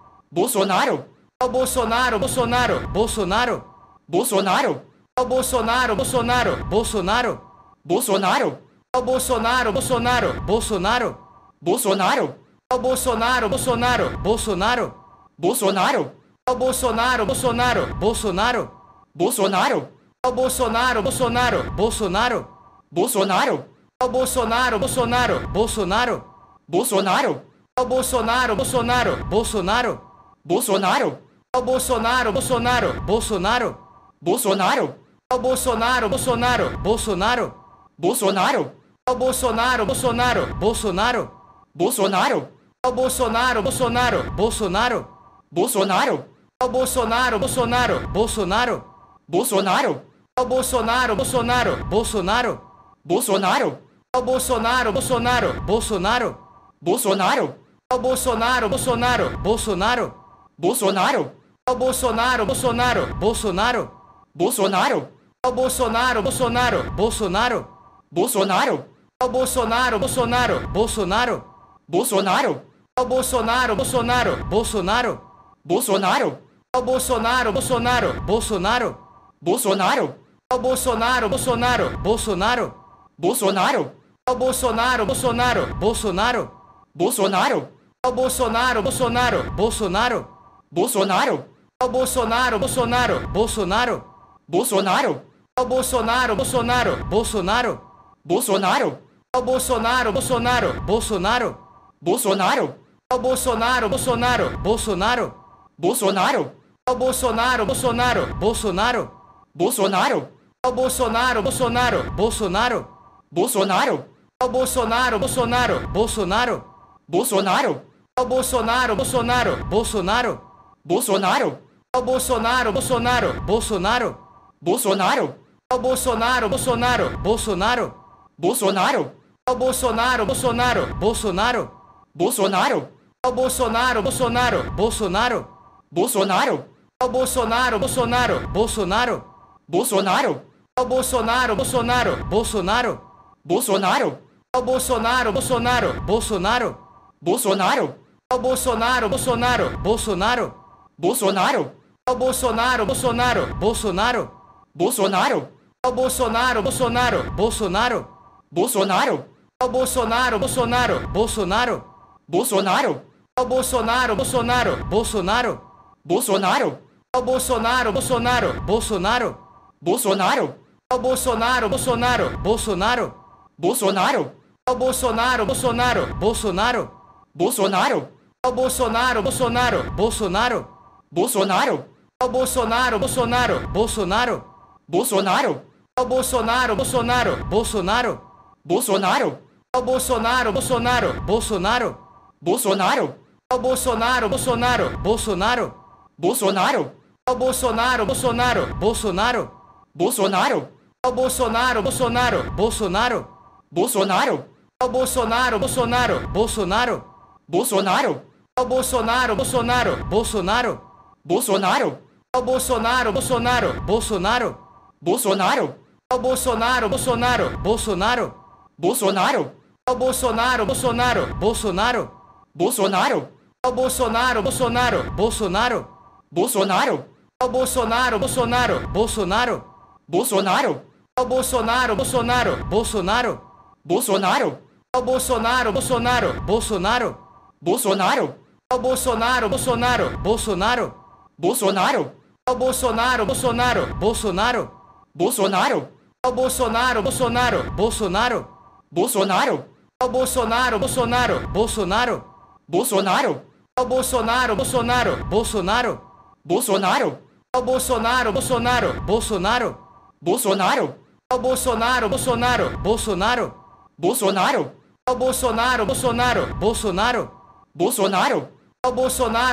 Bolsonaro, ao Bolsonaro, Bolsonaro, Bolsonaro, Bolsonaro, ao Bolsonaro, Bolsonaro, Bolsonaro, Bolsonaro, ao Bolsonaro, Bolsonaro, Bolsonaro, Bolsonaro, ao Bolsonaro, Bolsonaro, Bolsonaro, Bolsonaro, ao Bolsonaro, Bolsonaro, Bolsonaro, Bolsonaro, ao Bolsonaro, Bolsonaro, Bolsonaro, Bolsonaro, ao Bolsonaro, Bolsonaro, Bolsonaro, Bolsonaro, ao Bolsonaro, Bolsonaro, Bolsonaro, Bolsonaro, ao Bolsonaro, Bolsonaro, Bolsonaro, Bolsonaro, o Bolsonaro, Bolsonaro, Bolsonaro, Bolsonaro, o Bolsonaro, Bolsonaro, Bolsonaro, Bolsonaro, o Bolsonaro, Bolsonaro, Bolsonaro, Bolsonaro, o Bolsonaro, Bolsonaro, Bolsonaro, Bolsonaro, o Bolsonaro, Bolsonaro, Bolsonaro, Bolsonaro, o Bolsonaro, Bolsonaro, Bolsonaro, Bolsonaro, o Bolsonaro, Bolsonaro, Bolsonaro, Bolsonaro, o Bolsonaro, Bolsonaro, Bolsonaro, Bolsonaro, o Bolsonaro, Bolsonaro, Bolsonaro, Bolsonaro, o Bolsonaro, Bolsonaro, Bolsonaro, Bolsonaro, o Bolsonaro, Bolsonaro, Bolsonaro, Bolsonaro, o Bolsonaro, Bolsonaro, Bolsonaro, Bolsonaro, o Bolsonaro, Bolsonaro, Bolsonaro, Bolsonaro, o Bolsonaro, Bolsonaro, Bolsonaro, Bolsonaro, o Bolsonaro, Bolsonaro, Bolsonaro, Bolsonaro, o Bolsonaro, Bolsonaro, Bolsonaro, Bolsonaro, o Bolsonaro, Bolsonaro, Bolsonaro, Bolsonaro, o Bolsonaro, Bolsonaro, Bolsonaro, Bolsonaro, o Bolsonaro, Bolsonaro, Bolsonaro, Bolsonaro, o Bolsonaro, Bolsonaro, Bolsonaro, Bolsonaro, o Bolsonaro, Bolsonaro, Bolsonaro, Bolsonaro, o Bolsonaro, Bolsonaro, Bolsonaro, Bolsonaro, o Bolsonaro, Bolsonaro, Bolsonaro, Bolsonaro, o Bolsonaro, Bolsonaro, Bolsonaro, Bolsonaro, o Bolsonaro, Bolsonaro, Bolsonaro, Bolsonaro, o Bolsonaro, Bolsonaro, Bolsonaro, Bolsonaro, o Bolsonaro, Bolsonaro, Bolsonaro, Bolsonaro, o Bolsonaro, Bolsonaro, Bolsonaro, Bolsonaro, o Bolsonaro, Bolsonaro, Bolsonaro, Bolsonaro, o Bolsonaro, Bolsonaro, Bolsonaro, Bolsonaro, o Bolsonaro, Bolsonaro, Bolsonaro, Bolsonaro, o Bolsonaro, Bolsonaro, Bolsonaro, Bolsonaro, o Bolsonaro, Bolsonaro, Bolsonaro, Bolsonaro, o Bolsonaro, Bolsonaro, Bolsonaro, Bolsonaro, o Bolsonaro, Bolsonaro, Bolsonaro, Bolsonaro, o Bolsonaro, Bolsonaro, Bolsonaro, Bolsonaro, o Bolsonaro, Bolsonaro, Bolsonaro, Bolsonaro, o Bolsonaro, Bolsonaro, Bolsonaro, Bolsonaro, o Bolsonaro, Bolsonaro, Bolsonaro, Bolsonaro, o Bolsonaro, Bolsonaro, Bolsonaro, Bolsonaro, o Bolsonaro, Bolsonaro, Bolsonaro, Bolsonaro, o Bolsonaro, Bolsonaro, Bolsonaro, Bolsonaro, o Bolsonaro, Bolsonaro, Bolsonaro, Bolsonaro, o Bolsonaro, Bolsonaro, Bolsonaro, Bolsonaro, o Bolsonaro, Bolsonaro, Bolsonaro, Bolsonaro, o Bolsonaro, Bolsonaro, Bolsonaro, Bolsonaro, o Bolsonaro, Bolsonaro, Bolsonaro, Bolsonaro, o Bolsonaro, Bolsonaro, Bolsonaro, Bolsonaro, o Bolsonaro, Bolsonaro, Bolsonaro, Bolsonaro, o Bolsonaro, Bolsonaro, Bolsonaro, Bolsonaro, o Bolsonaro, Bolsonaro, Bolsonaro, Bolsonaro, o Bolsonaro, Bolsonaro, Bolsonaro, Bolsonaro, o Bolsonaro, Bolsonaro, Bolsonaro, Bolsonaro, o Bolsonaro, Bolsonaro, Bolsonaro, Bolsonaro, o Bolsonaro, Bolsonaro, Bolsonaro, Bolsonaro, o Bolsonaro, Bolsonaro, Bolsonaro, Bolsonaro, o Bolsonaro, Bolsonaro, Bolsonaro, Bolsonaro, o Bolsonaro, Bolsonaro, Bolsonaro, Bolsonaro, o Bolsonaro, Bolsonaro, Bolsonaro, Bolsonaro, o Bolsonaro, Bolsonaro, Bolsonaro, Bolsonaro, o Bolsonaro, Bolsonaro, Bolsonaro, Bolsonaro, o Bolsonaro, Bolsonaro, Bolsonaro, Bolsonaro, o Bolsonaro,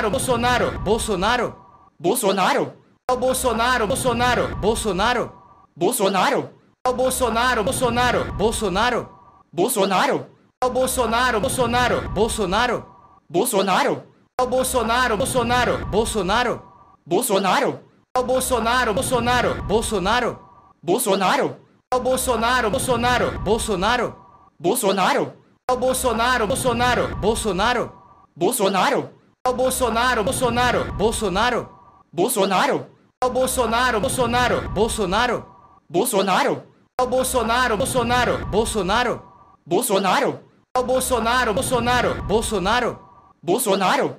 Bolsonaro, Bolsonaro, Bolsonaro, o Bolsonaro, Bolsonaro, Bolsonaro, Bolsonaro, o Bolsonaro, Bolsonaro, Bolsonaro, Bolsonaro, o Bolsonaro, Bolsonaro, Bolsonaro, Bolsonaro, o Bolsonaro, Bolsonaro, Bolsonaro, Bolsonaro, o Bolsonaro, Bolsonaro, Bolsonaro, Bolsonaro, o Bolsonaro, Bolsonaro, Bolsonaro, Bolsonaro, o Bolsonaro, Bolsonaro, Bolsonaro, Bolsonaro, o Bolsonaro, Bolsonaro, Bolsonaro, Bolsonaro, o Bolsonaro, Bolsonaro, Bolsonaro, Bolsonaro, o Bolsonaro, Bolsonaro, Bolsonaro, Bolsonaro,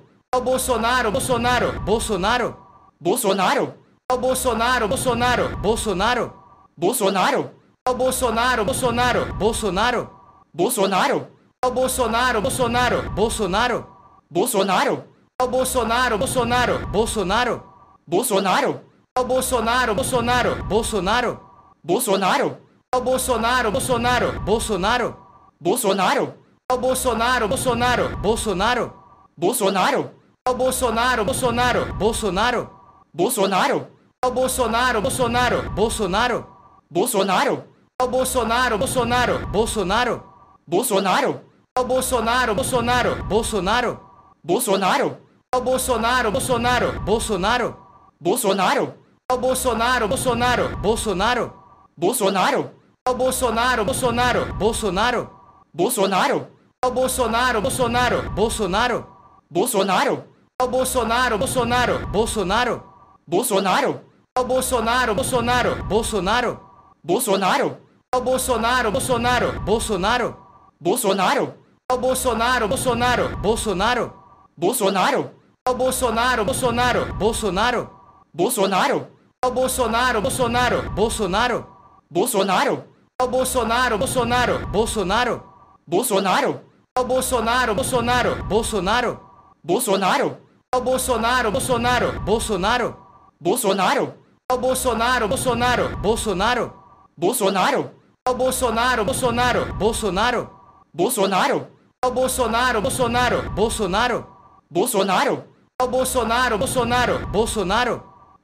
o Bolsonaro, Bolsonaro, Bolsonaro, Bolsonaro, o Bolsonaro, Bolsonaro, Bolsonaro, Bolsonaro, o Bolsonaro, Bolsonaro, Bolsonaro, Bolsonaro, o Bolsonaro, Bolsonaro, Bolsonaro, Bolsonaro, o Bolsonaro, Bolsonaro, Bolsonaro, Bolsonaro, o Bolsonaro, Bolsonaro, Bolsonaro, Bolsonaro, ao Bolsonaro, Bolsonaro, Bolsonaro, Bolsonaro, ao Bolsonaro, Bolsonaro, Bolsonaro, Bolsonaro, ao Bolsonaro, Bolsonaro, Bolsonaro, Bolsonaro, ao Bolsonaro, Bolsonaro, Bolsonaro, Bolsonaro, ao Bolsonaro, Bolsonaro, Bolsonaro, Bolsonaro, ao Bolsonaro, Bolsonaro, Bolsonaro, Bolsonaro, ao Bolsonaro, Bolsonaro, Bolsonaro, Bolsonaro, ao Bolsonaro, Bolsonaro, Bolsonaro, Bolsonaro, ao Bolsonaro, Bolsonaro, Bolsonaro, Bolsonaro, ao Bolsonaro, Bolsonaro, Bolsonaro, Bolsonaro, ao Bolsonaro, Bolsonaro, Bolsonaro, Bolsonaro, ao Bolsonaro, Bolsonaro, Bolsonaro, Bolsonaro, ao Bolsonaro, Bolsonaro, Bolsonaro, Bolsonaro, ao Bolsonaro, Bolsonaro, Bolsonaro, Bolsonaro, ao Bolsonaro, Bolsonaro, Bolsonaro, Bolsonaro, ao Bolsonaro, Bolsonaro, Bolsonaro, Bolsonaro, ao Bolsonaro, Bolsonaro, Bolsonaro, Bolsonaro, ao Bolsonaro, Bolsonaro, Bolsonaro, Bolsonaro, ao Bolsonaro, Bolsonaro, Bolsonaro, Bolsonaro, ao Bolsonaro, Bolsonaro, Bolsonaro, Bolsonaro, ao Bolsonaro, Bolsonaro, Bolsonaro, Bolsonaro, ao Bolsonaro, Bolsonaro, Bolsonaro,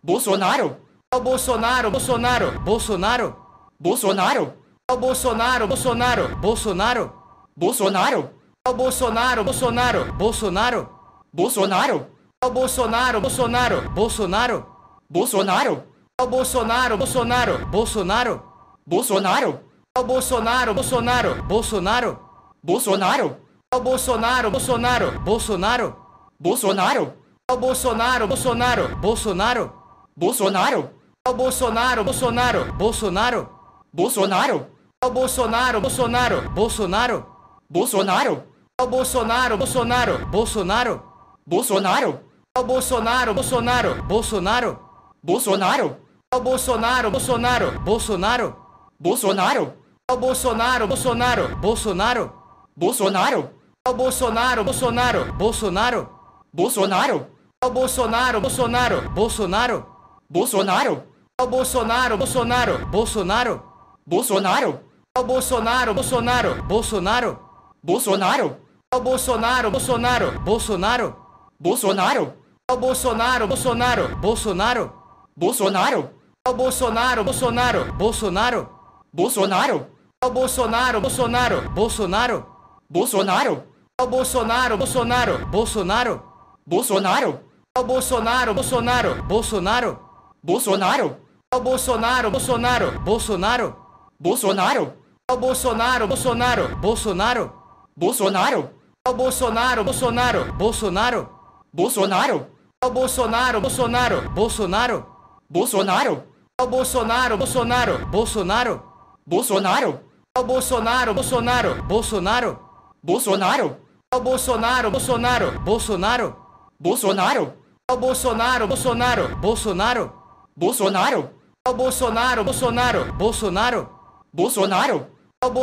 Bolsonaro, ao Bolsonaro, Bolsonaro, Bolsonaro, Bolsonaro, ao Bolsonaro, Bolsonaro, Bolsonaro, Bolsonaro, ao Bolsonaro, Bolsonaro, Bolsonaro, Bolsonaro, ao Bolsonaro, Bolsonaro, Bolsonaro, Bolsonaro, ao Bolsonaro, Bolsonaro, Bolsonaro, Bolsonaro, ao Bolsonaro, Bolsonaro, Bolsonaro, Bolsonaro, ao Bolsonaro, Bolsonaro, Bolsonaro, Bolsonaro, ao Bolsonaro, Bolsonaro, Bolsonaro, Bolsonaro, ao Bolsonaro, Bolsonaro, Bolsonaro, Bolsonaro, ao Bolsonaro, Bolsonaro, Bolsonaro, Bolsonaro, ao Bolsonaro, Bolsonaro, Bolsonaro, Bolsonaro, ao Bolsonaro, Bolsonaro, Bolsonaro, Bolsonaro, ao Bolsonaro, Bolsonaro, Bolsonaro, Bolsonaro, ao Bolsonaro, Bolsonaro, Bolsonaro, Bolsonaro, ao Bolsonaro, Bolsonaro, Bolsonaro, Bolsonaro, ao Bolsonaro, Bolsonaro, Bolsonaro, Bolsonaro, ao Bolsonaro, Bolsonaro, Bolsonaro, Bolsonaro, ao Bolsonaro, Bolsonaro, Bolsonaro, Bolsonaro, ao Bolsonaro, Bolsonaro, Bolsonaro, Bolsonaro, ao Bolsonaro, Bolsonaro, Bolsonaro, Bolsonaro, ao Bolsonaro, Bolsonaro, Bolsonaro, Bolsonaro, ao Bolsonaro, Bolsonaro, Bolsonaro, Bolsonaro, ao Bolsonaro, Bolsonaro, Bolsonaro, Bolsonaro, ao Bolsonaro, Bolsonaro, Bolsonaro, Bolsonaro, ao Bolsonaro, Bolsonaro, Bolsonaro, Bolsonaro, ao Bolsonaro, Bolsonaro, Bolsonaro, Bolsonaro, ao Bolsonaro, Bolsonaro, Bolsonaro, Bolsonaro, ao Bolsonaro, Bolsonaro, Bolsonaro, Bolsonaro, ao Bolsonaro, Bolsonaro, Bolsonaro, Bolsonaro, ao Bolsonaro, Bolsonaro, Bolsonaro, Bolsonaro, ao Bolsonaro, Bolsonaro, Bolsonaro, Bolsonaro, ao Bolsonaro, Bolsonaro, Bolsonaro, Bolsonaro, ao Bolsonaro, Bolsonaro, Bolsonaro, Bolsonaro, ao Bolsonaro, Bolsonaro, Bolsonaro, Bolsonaro, ao Bolsonaro, Bolsonaro, Bolsonaro, Bolsonaro, ao Bolsonaro,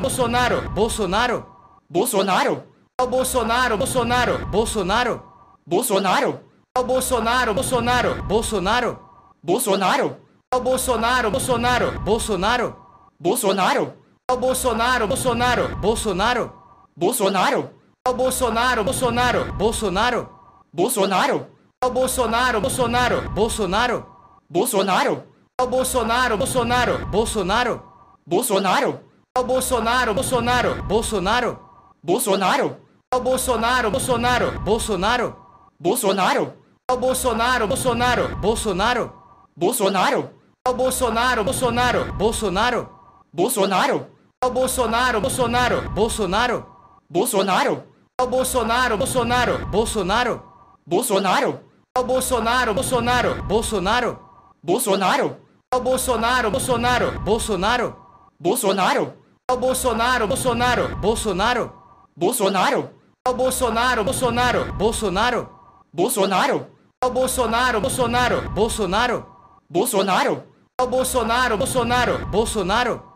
Bolsonaro, Bolsonaro, Bolsonaro, ao Bolsonaro, Bolsonaro, Bolsonaro, Bolsonaro, ao Bolsonaro, Bolsonaro, Bolsonaro, Bolsonaro, ao Bolsonaro, Bolsonaro, Bolsonaro, Bolsonaro, ao Bolsonaro, Bolsonaro, Bolsonaro, Bolsonaro, ao Bolsonaro, Bolsonaro, Bolsonaro, Bolsonaro, ao Bolsonaro, Bolsonaro, Bolsonaro, Bolsonaro, ao Bolsonaro, Bolsonaro, Bolsonaro, Bolsonaro, ao Bolsonaro, Bolsonaro, Bolsonaro, Bolsonaro, ao Bolsonaro, Bolsonaro, Bolsonaro, Bolsonaro, ao Bolsonaro, Bolsonaro, Bolsonaro, Bolsonaro, ao Bolsonaro, Bolsonaro, Bolsonaro, Bolsonaro, ao Bolsonaro, Bolsonaro, Bolsonaro, Bolsonaro, ao Bolsonaro, Bolsonaro, Bolsonaro, Bolsonaro, ao Bolsonaro, Bolsonaro, Bolsonaro, Bolsonaro, ao Bolsonaro, Bolsonaro, Bolsonaro, Bolsonaro, ao Bolsonaro, Bolsonaro, Bolsonaro, Bolsonaro, ao Bolsonaro, Bolsonaro, Bolsonaro, Bolsonaro, ao Bolsonaro, Bolsonaro, Bolsonaro,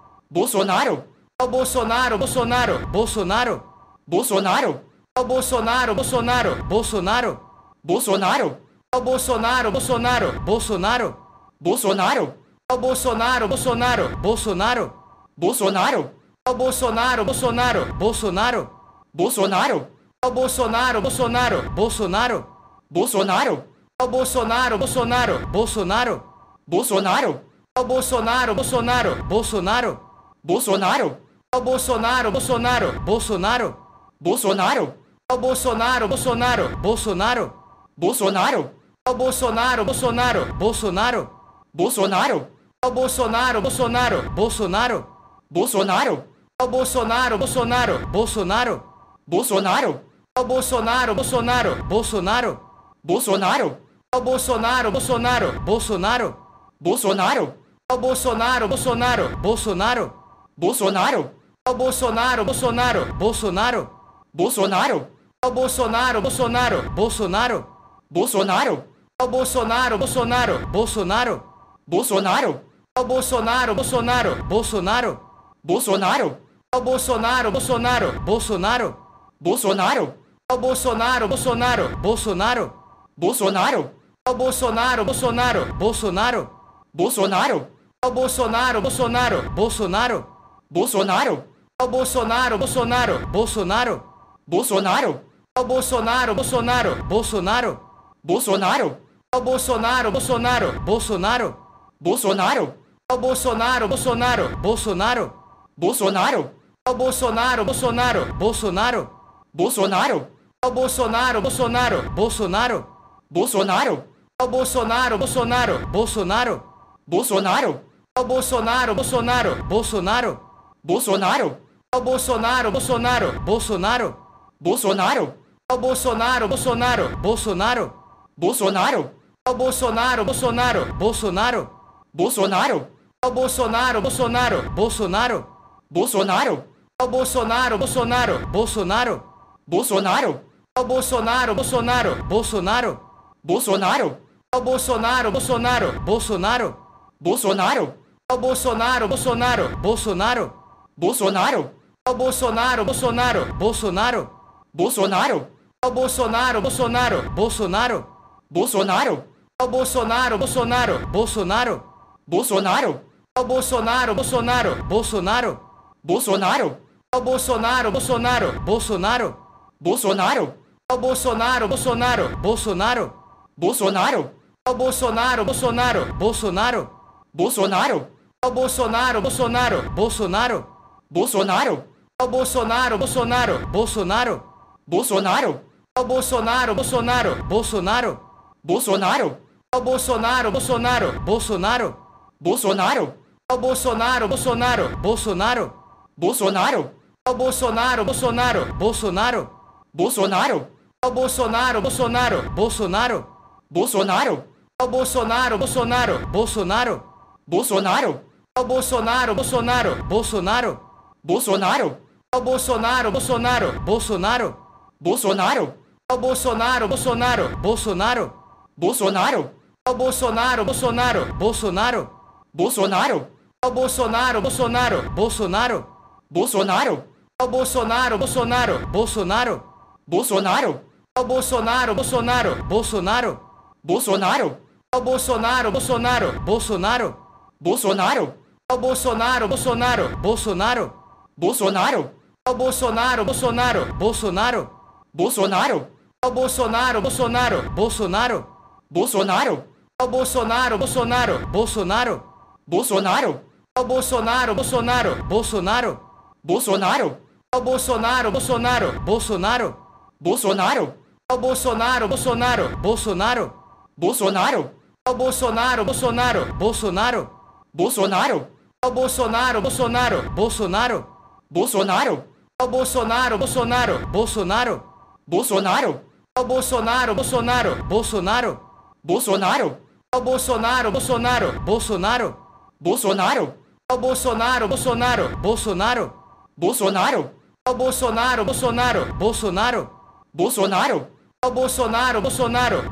Bolsonaro, ao Bolsonaro, Bolsonaro, Bolsonaro, Bolsonaro, ao Bolsonaro, Bolsonaro, Bolsonaro, Bolsonaro, ao Bolsonaro, Bolsonaro, Bolsonaro, Bolsonaro, ao Bolsonaro, Bolsonaro, Bolsonaro, Bolsonaro, o Bolsonaro, Bolsonaro, Bolsonaro, Bolsonaro, o Bolsonaro, Bolsonaro, Bolsonaro, Bolsonaro, o Bolsonaro, Bolsonaro, Bolsonaro, Bolsonaro, o Bolsonaro, Bolsonaro, Bolsonaro, Bolsonaro, o Bolsonaro, Bolsonaro, Bolsonaro, Bolsonaro, o Bolsonaro, Bolsonaro, Bolsonaro, Bolsonaro, o Bolsonaro, Bolsonaro, Bolsonaro, Bolsonaro, o Bolsonaro, Bolsonaro, Bolsonaro, Bolsonaro, o Bolsonaro, Bolsonaro, Bolsonaro, Bolsonaro, o Bolsonaro, Bolsonaro, Bolsonaro, Bolsonaro, o Bolsonaro, Bolsonaro, Bolsonaro, Bolsonaro, o Bolsonaro, Bolsonaro, Bolsonaro, Bolsonaro, o Bolsonaro, Bolsonaro, Bolsonaro, Bolsonaro, o Bolsonaro, Bolsonaro, Bolsonaro, Bolsonaro, o Bolsonaro, Bolsonaro, Bolsonaro, Bolsonaro, o Bolsonaro, Bolsonaro, Bolsonaro, Bolsonaro, o Bolsonaro, Bolsonaro, Bolsonaro, Bolsonaro, o Bolsonaro, Bolsonaro, Bolsonaro, Bolsonaro, o Bolsonaro, Bolsonaro, Bolsonaro, Bolsonaro, o Bolsonaro, Bolsonaro, Bolsonaro, Bolsonaro, o Bolsonaro, Bolsonaro, Bolsonaro, Bolsonaro, o Bolsonaro, Bolsonaro, Bolsonaro, Bolsonaro, o Bolsonaro, Bolsonaro, Bolsonaro, Bolsonaro, o Bolsonaro, Bolsonaro, Bolsonaro, Bolsonaro, o Bolsonaro, Bolsonaro, Bolsonaro, Bolsonaro, o Bolsonaro, Bolsonaro, Bolsonaro, Bolsonaro, o Bolsonaro, Bolsonaro, Bolsonaro, Bolsonaro, o Bolsonaro, Bolsonaro, Bolsonaro, Bolsonaro, o Bolsonaro, Bolsonaro, Bolsonaro, Bolsonaro, o Bolsonaro, Bolsonaro, Bolsonaro, Bolsonaro, o Bolsonaro, Bolsonaro, Bolsonaro, Bolsonaro, o Bolsonaro, Bolsonaro, Bolsonaro, Bolsonaro, o Bolsonaro, Bolsonaro, Bolsonaro, Bolsonaro, o Bolsonaro, Bolsonaro, Bolsonaro, Bolsonaro, o Bolsonaro, Bolsonaro, Bolsonaro, Bolsonaro, o Bolsonaro, Bolsonaro, Bolsonaro, Bolsonaro, o Bolsonaro, Bolsonaro, Bolsonaro, Bolsonaro, o Bolsonaro, Bolsonaro, Bolsonaro, Bolsonaro, o Bolsonaro, Bolsonaro, Bolsonaro, Bolsonaro, o Bolsonaro, Bolsonaro, Bolsonaro, Bolsonaro, o Bolsonaro, Bolsonaro, Bolsonaro, Bolsonaro, o Bolsonaro, Bolsonaro, Bolsonaro, Bolsonaro, o Bolsonaro, Bolsonaro, Bolsonaro, Bolsonaro, o Bolsonaro, Bolsonaro, Bolsonaro, Bolsonaro, o Bolsonaro, Bolsonaro, Bolsonaro, Bolsonaro, o Bolsonaro, Bolsonaro, Bolsonaro, Bolsonaro, o Bolsonaro, Bolsonaro, Bolsonaro, Bolsonaro, o Bolsonaro, Bolsonaro, Bolsonaro, Bolsonaro, o Bolsonaro, Bolsonaro, Bolsonaro, Bolsonaro, o Bolsonaro, Bolsonaro, Bolsonaro, Bolsonaro, o Bolsonaro, Bolsonaro, Bolsonaro, Bolsonaro, o Bolsonaro, Bolsonaro, Bolsonaro, Bolsonaro, o Bolsonaro, Bolsonaro, Bolsonaro, Bolsonaro, o Bolsonaro, Bolsonaro, Bolsonaro, Bolsonaro, o Bolsonaro, Bolsonaro, Bolsonaro, Bolsonaro, o Bolsonaro, Bolsonaro, Bolsonaro, Bolsonaro, o Bolsonaro, Bolsonaro, Bolsonaro, Bolsonaro, o Bolsonaro, Bolsonaro, Bolsonaro, Bolsonaro, o Bolsonaro, Bolsonaro, Bolsonaro, Bolsonaro, o Bolsonaro, Bolsonaro, Bolsonaro, Bolsonaro, o Bolsonaro, Bolsonaro, Bolsonaro, Bolsonaro, o Bolsonaro, Bolsonaro, Bolsonaro, Bolsonaro, o Bolsonaro, Bolsonaro, Bolsonaro, Bolsonaro, o Bolsonaro, Bolsonaro, Bolsonaro, Bolsonaro, o Bolsonaro, Bolsonaro, Bolsonaro, Bolsonaro, o Bolsonaro, Bolsonaro, Bolsonaro, Bolsonaro, o Bolsonaro, Bolsonaro, Bolsonaro, Bolsonaro, o Bolsonaro, Bolsonaro, Bolsonaro, Bolsonaro, o Bolsonaro, Bolsonaro, Bolsonaro, Bolsonaro, o Bolsonaro, Bolsonaro, Bolsonaro, Bolsonaro, o Bolsonaro, Bolsonaro, Bolsonaro, Bolsonaro, o Bolsonaro, Bolsonaro, Bolsonaro, Bolsonaro, o Bolsonaro, Bolsonaro,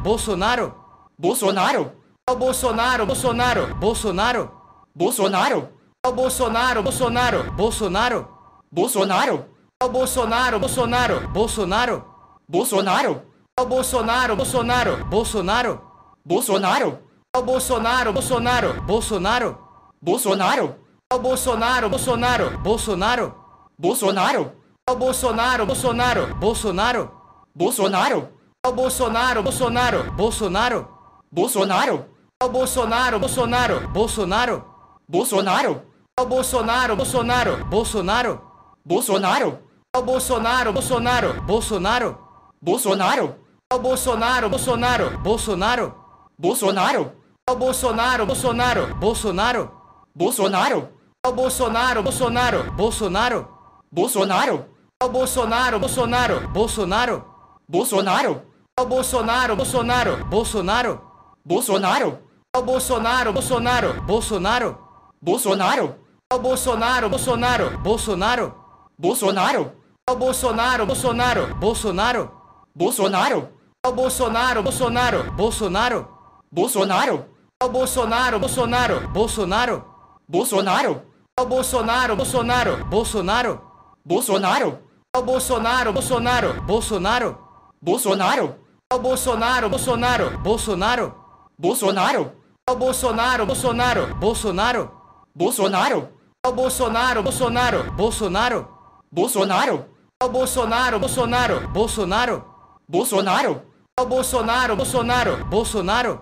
Bolsonaro, Bolsonaro, o Bolsonaro, Bolsonaro, Bolsonaro, Bolsonaro, o Bolsonaro, Bolsonaro, Bolsonaro, Bolsonaro, o Bolsonaro, Bolsonaro, Bolsonaro, Bolsonaro, o Bolsonaro, Bolsonaro, Bolsonaro, Bolsonaro, o Bolsonaro, Bolsonaro, Bolsonaro, Bolsonaro, o Bolsonaro, Bolsonaro, Bolsonaro, Bolsonaro, ao Bolsonaro, Bolsonaro, Bolsonaro, Bolsonaro, ao Bolsonaro, Bolsonaro, Bolsonaro, Bolsonaro, ao Bolsonaro, Bolsonaro, Bolsonaro, Bolsonaro, ao Bolsonaro, Bolsonaro, Bolsonaro, Bolsonaro, ao Bolsonaro, Bolsonaro, Bolsonaro, Bolsonaro, ao Bolsonaro, Bolsonaro, Bolsonaro, Bolsonaro, ao Bolsonaro, Bolsonaro, Bolsonaro, Bolsonaro, ao Bolsonaro, Bolsonaro, Bolsonaro, Bolsonaro, ao Bolsonaro, Bolsonaro, Bolsonaro, Bolsonaro, ao Bolsonaro, Bolsonaro, Bolsonaro, Bolsonaro, ao Bolsonaro, Bolsonaro, Bolsonaro, Bolsonaro, ao Bolsonaro, Bolsonaro, Bolsonaro, Bolsonaro, ao Bolsonaro, Bolsonaro, Bolsonaro, Bolsonaro, ao Bolsonaro, Bolsonaro, Bolsonaro, Bolsonaro, ao Bolsonaro, Bolsonaro, Bolsonaro, Bolsonaro, ao Bolsonaro, Bolsonaro, Bolsonaro, Bolsonaro, ao Bolsonaro, Bolsonaro, Bolsonaro, Bolsonaro, ao Bolsonaro, Bolsonaro, Bolsonaro, Bolsonaro, ao Bolsonaro, Bolsonaro, Bolsonaro, Bolsonaro, ao Bolsonaro, Bolsonaro, Bolsonaro, Bolsonaro, ao Bolsonaro, Bolsonaro, Bolsonaro, Bolsonaro, ao Bolsonaro, Bolsonaro, Bolsonaro,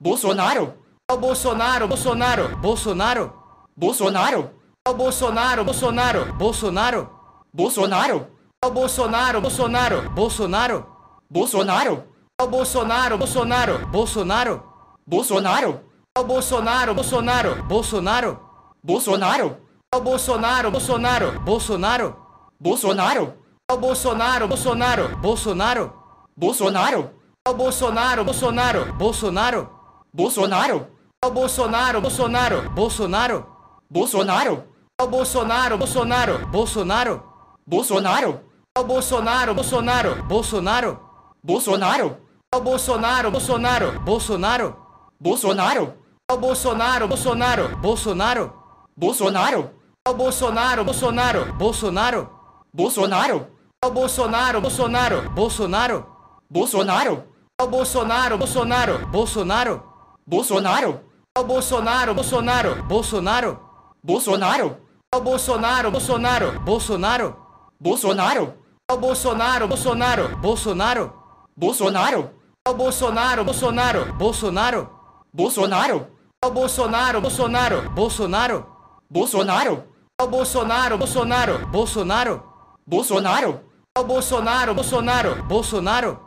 Bolsonaro, ao Bolsonaro, Bolsonaro, Bolsonaro, Bolsonaro, ao Bolsonaro, Bolsonaro, Bolsonaro, Bolsonaro, ao Bolsonaro, Bolsonaro, Bolsonaro, Bolsonaro, ao Bolsonaro, Bolsonaro, Bolsonaro, Bolsonaro, ao Bolsonaro, Bolsonaro, Bolsonaro, Bolsonaro, ao Bolsonaro, Bolsonaro, Bolsonaro, Bolsonaro, ao Bolsonaro, Bolsonaro, Bolsonaro, Bolsonaro, ao Bolsonaro, Bolsonaro, Bolsonaro, Bolsonaro, ao Bolsonaro, Bolsonaro, Bolsonaro, Bolsonaro, ao Bolsonaro, Bolsonaro, Bolsonaro, Bolsonaro, ao Bolsonaro, Bolsonaro, Bolsonaro, Bolsonaro, ao Bolsonaro, Bolsonaro, Bolsonaro, Bolsonaro, ao Bolsonaro, Bolsonaro, Bolsonaro, Bolsonaro, ao Bolsonaro, Bolsonaro, Bolsonaro, Bolsonaro, ao Bolsonaro, Bolsonaro, Bolsonaro, Bolsonaro, ao Bolsonaro, Bolsonaro, Bolsonaro, Bolsonaro, ao Bolsonaro, Bolsonaro, Bolsonaro, Bolsonaro, ao Bolsonaro, Bolsonaro, Bolsonaro, Bolsonaro, ao Bolsonaro, Bolsonaro, Bolsonaro, Bolsonaro, ao Bolsonaro, Bolsonaro, Bolsonaro, Bolsonaro, ao Bolsonaro, Bolsonaro, Bolsonaro, Bolsonaro, ao Bolsonaro, Bolsonaro, Bolsonaro, Bolsonaro, ao Bolsonaro, Bolsonaro, Bolsonaro, Bolsonaro, ao Bolsonaro, Bolsonaro, Bolsonaro, Bolsonaro, ao Bolsonaro, Bolsonaro, Bolsonaro, Bolsonaro, ao Bolsonaro, Bolsonaro, Bolsonaro,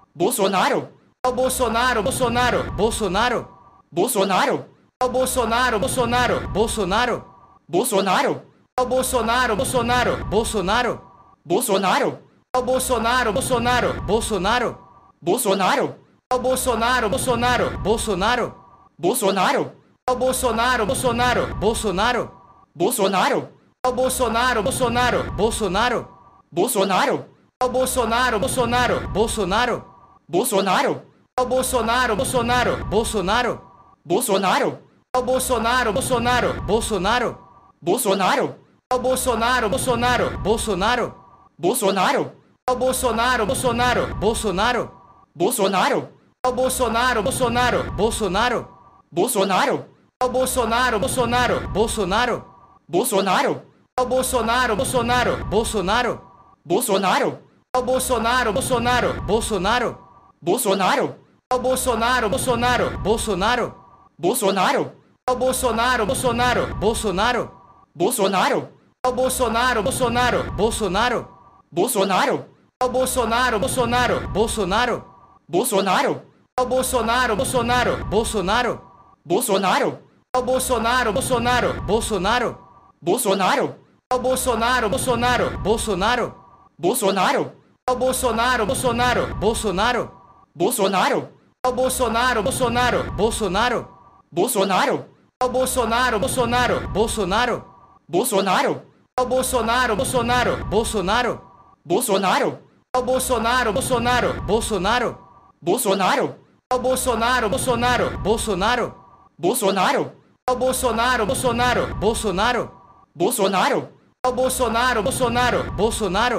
Bolsonaro, ao Bolsonaro, Bolsonaro, Bolsonaro, Bolsonaro, ao Bolsonaro, Bolsonaro, Bolsonaro, Bolsonaro, ao Bolsonaro, Bolsonaro, Bolsonaro, Bolsonaro, ao Bolsonaro, Bolsonaro, Bolsonaro, Bolsonaro, ao Bolsonaro, Bolsonaro, Bolsonaro, Bolsonaro, ao Bolsonaro, Bolsonaro, Bolsonaro, Bolsonaro, ao Bolsonaro, Bolsonaro, Bolsonaro, Bolsonaro, ao Bolsonaro, Bolsonaro, Bolsonaro, Bolsonaro, ao Bolsonaro, Bolsonaro, Bolsonaro, Bolsonaro, ao Bolsonaro, Bolsonaro, Bolsonaro, Bolsonaro, ao Bolsonaro, Bolsonaro, Bolsonaro, Bolsonaro, ao Bolsonaro, Bolsonaro, Bolsonaro, Bolsonaro, ao Bolsonaro, Bolsonaro, Bolsonaro, Bolsonaro, ao Bolsonaro, Bolsonaro, Bolsonaro, Bolsonaro, ao Bolsonaro, Bolsonaro, Bolsonaro, Bolsonaro, ao Bolsonaro, Bolsonaro, Bolsonaro, Bolsonaro, ao Bolsonaro, Bolsonaro, Bolsonaro, Bolsonaro, ao Bolsonaro, Bolsonaro, Bolsonaro, Bolsonaro, ao Bolsonaro, Bolsonaro, Bolsonaro, Bolsonaro, ao Bolsonaro, Bolsonaro, Bolsonaro, Bolsonaro, ao Bolsonaro, Bolsonaro, Bolsonaro, Bolsonaro, ao Bolsonaro, Bolsonaro, Bolsonaro, Bolsonaro, ao Bolsonaro, Bolsonaro, Bolsonaro, Bolsonaro, ao Bolsonaro, Bolsonaro, Bolsonaro, Bolsonaro, ao Bolsonaro, Bolsonaro, Bolsonaro, Bolsonaro, ao Bolsonaro, Bolsonaro, Bolsonaro, Bolsonaro, ao Bolsonaro, Bolsonaro, Bolsonaro, Bolsonaro, ao Bolsonaro, Bolsonaro, Bolsonaro, Bolsonaro, ao Bolsonaro, Bolsonaro, Bolsonaro,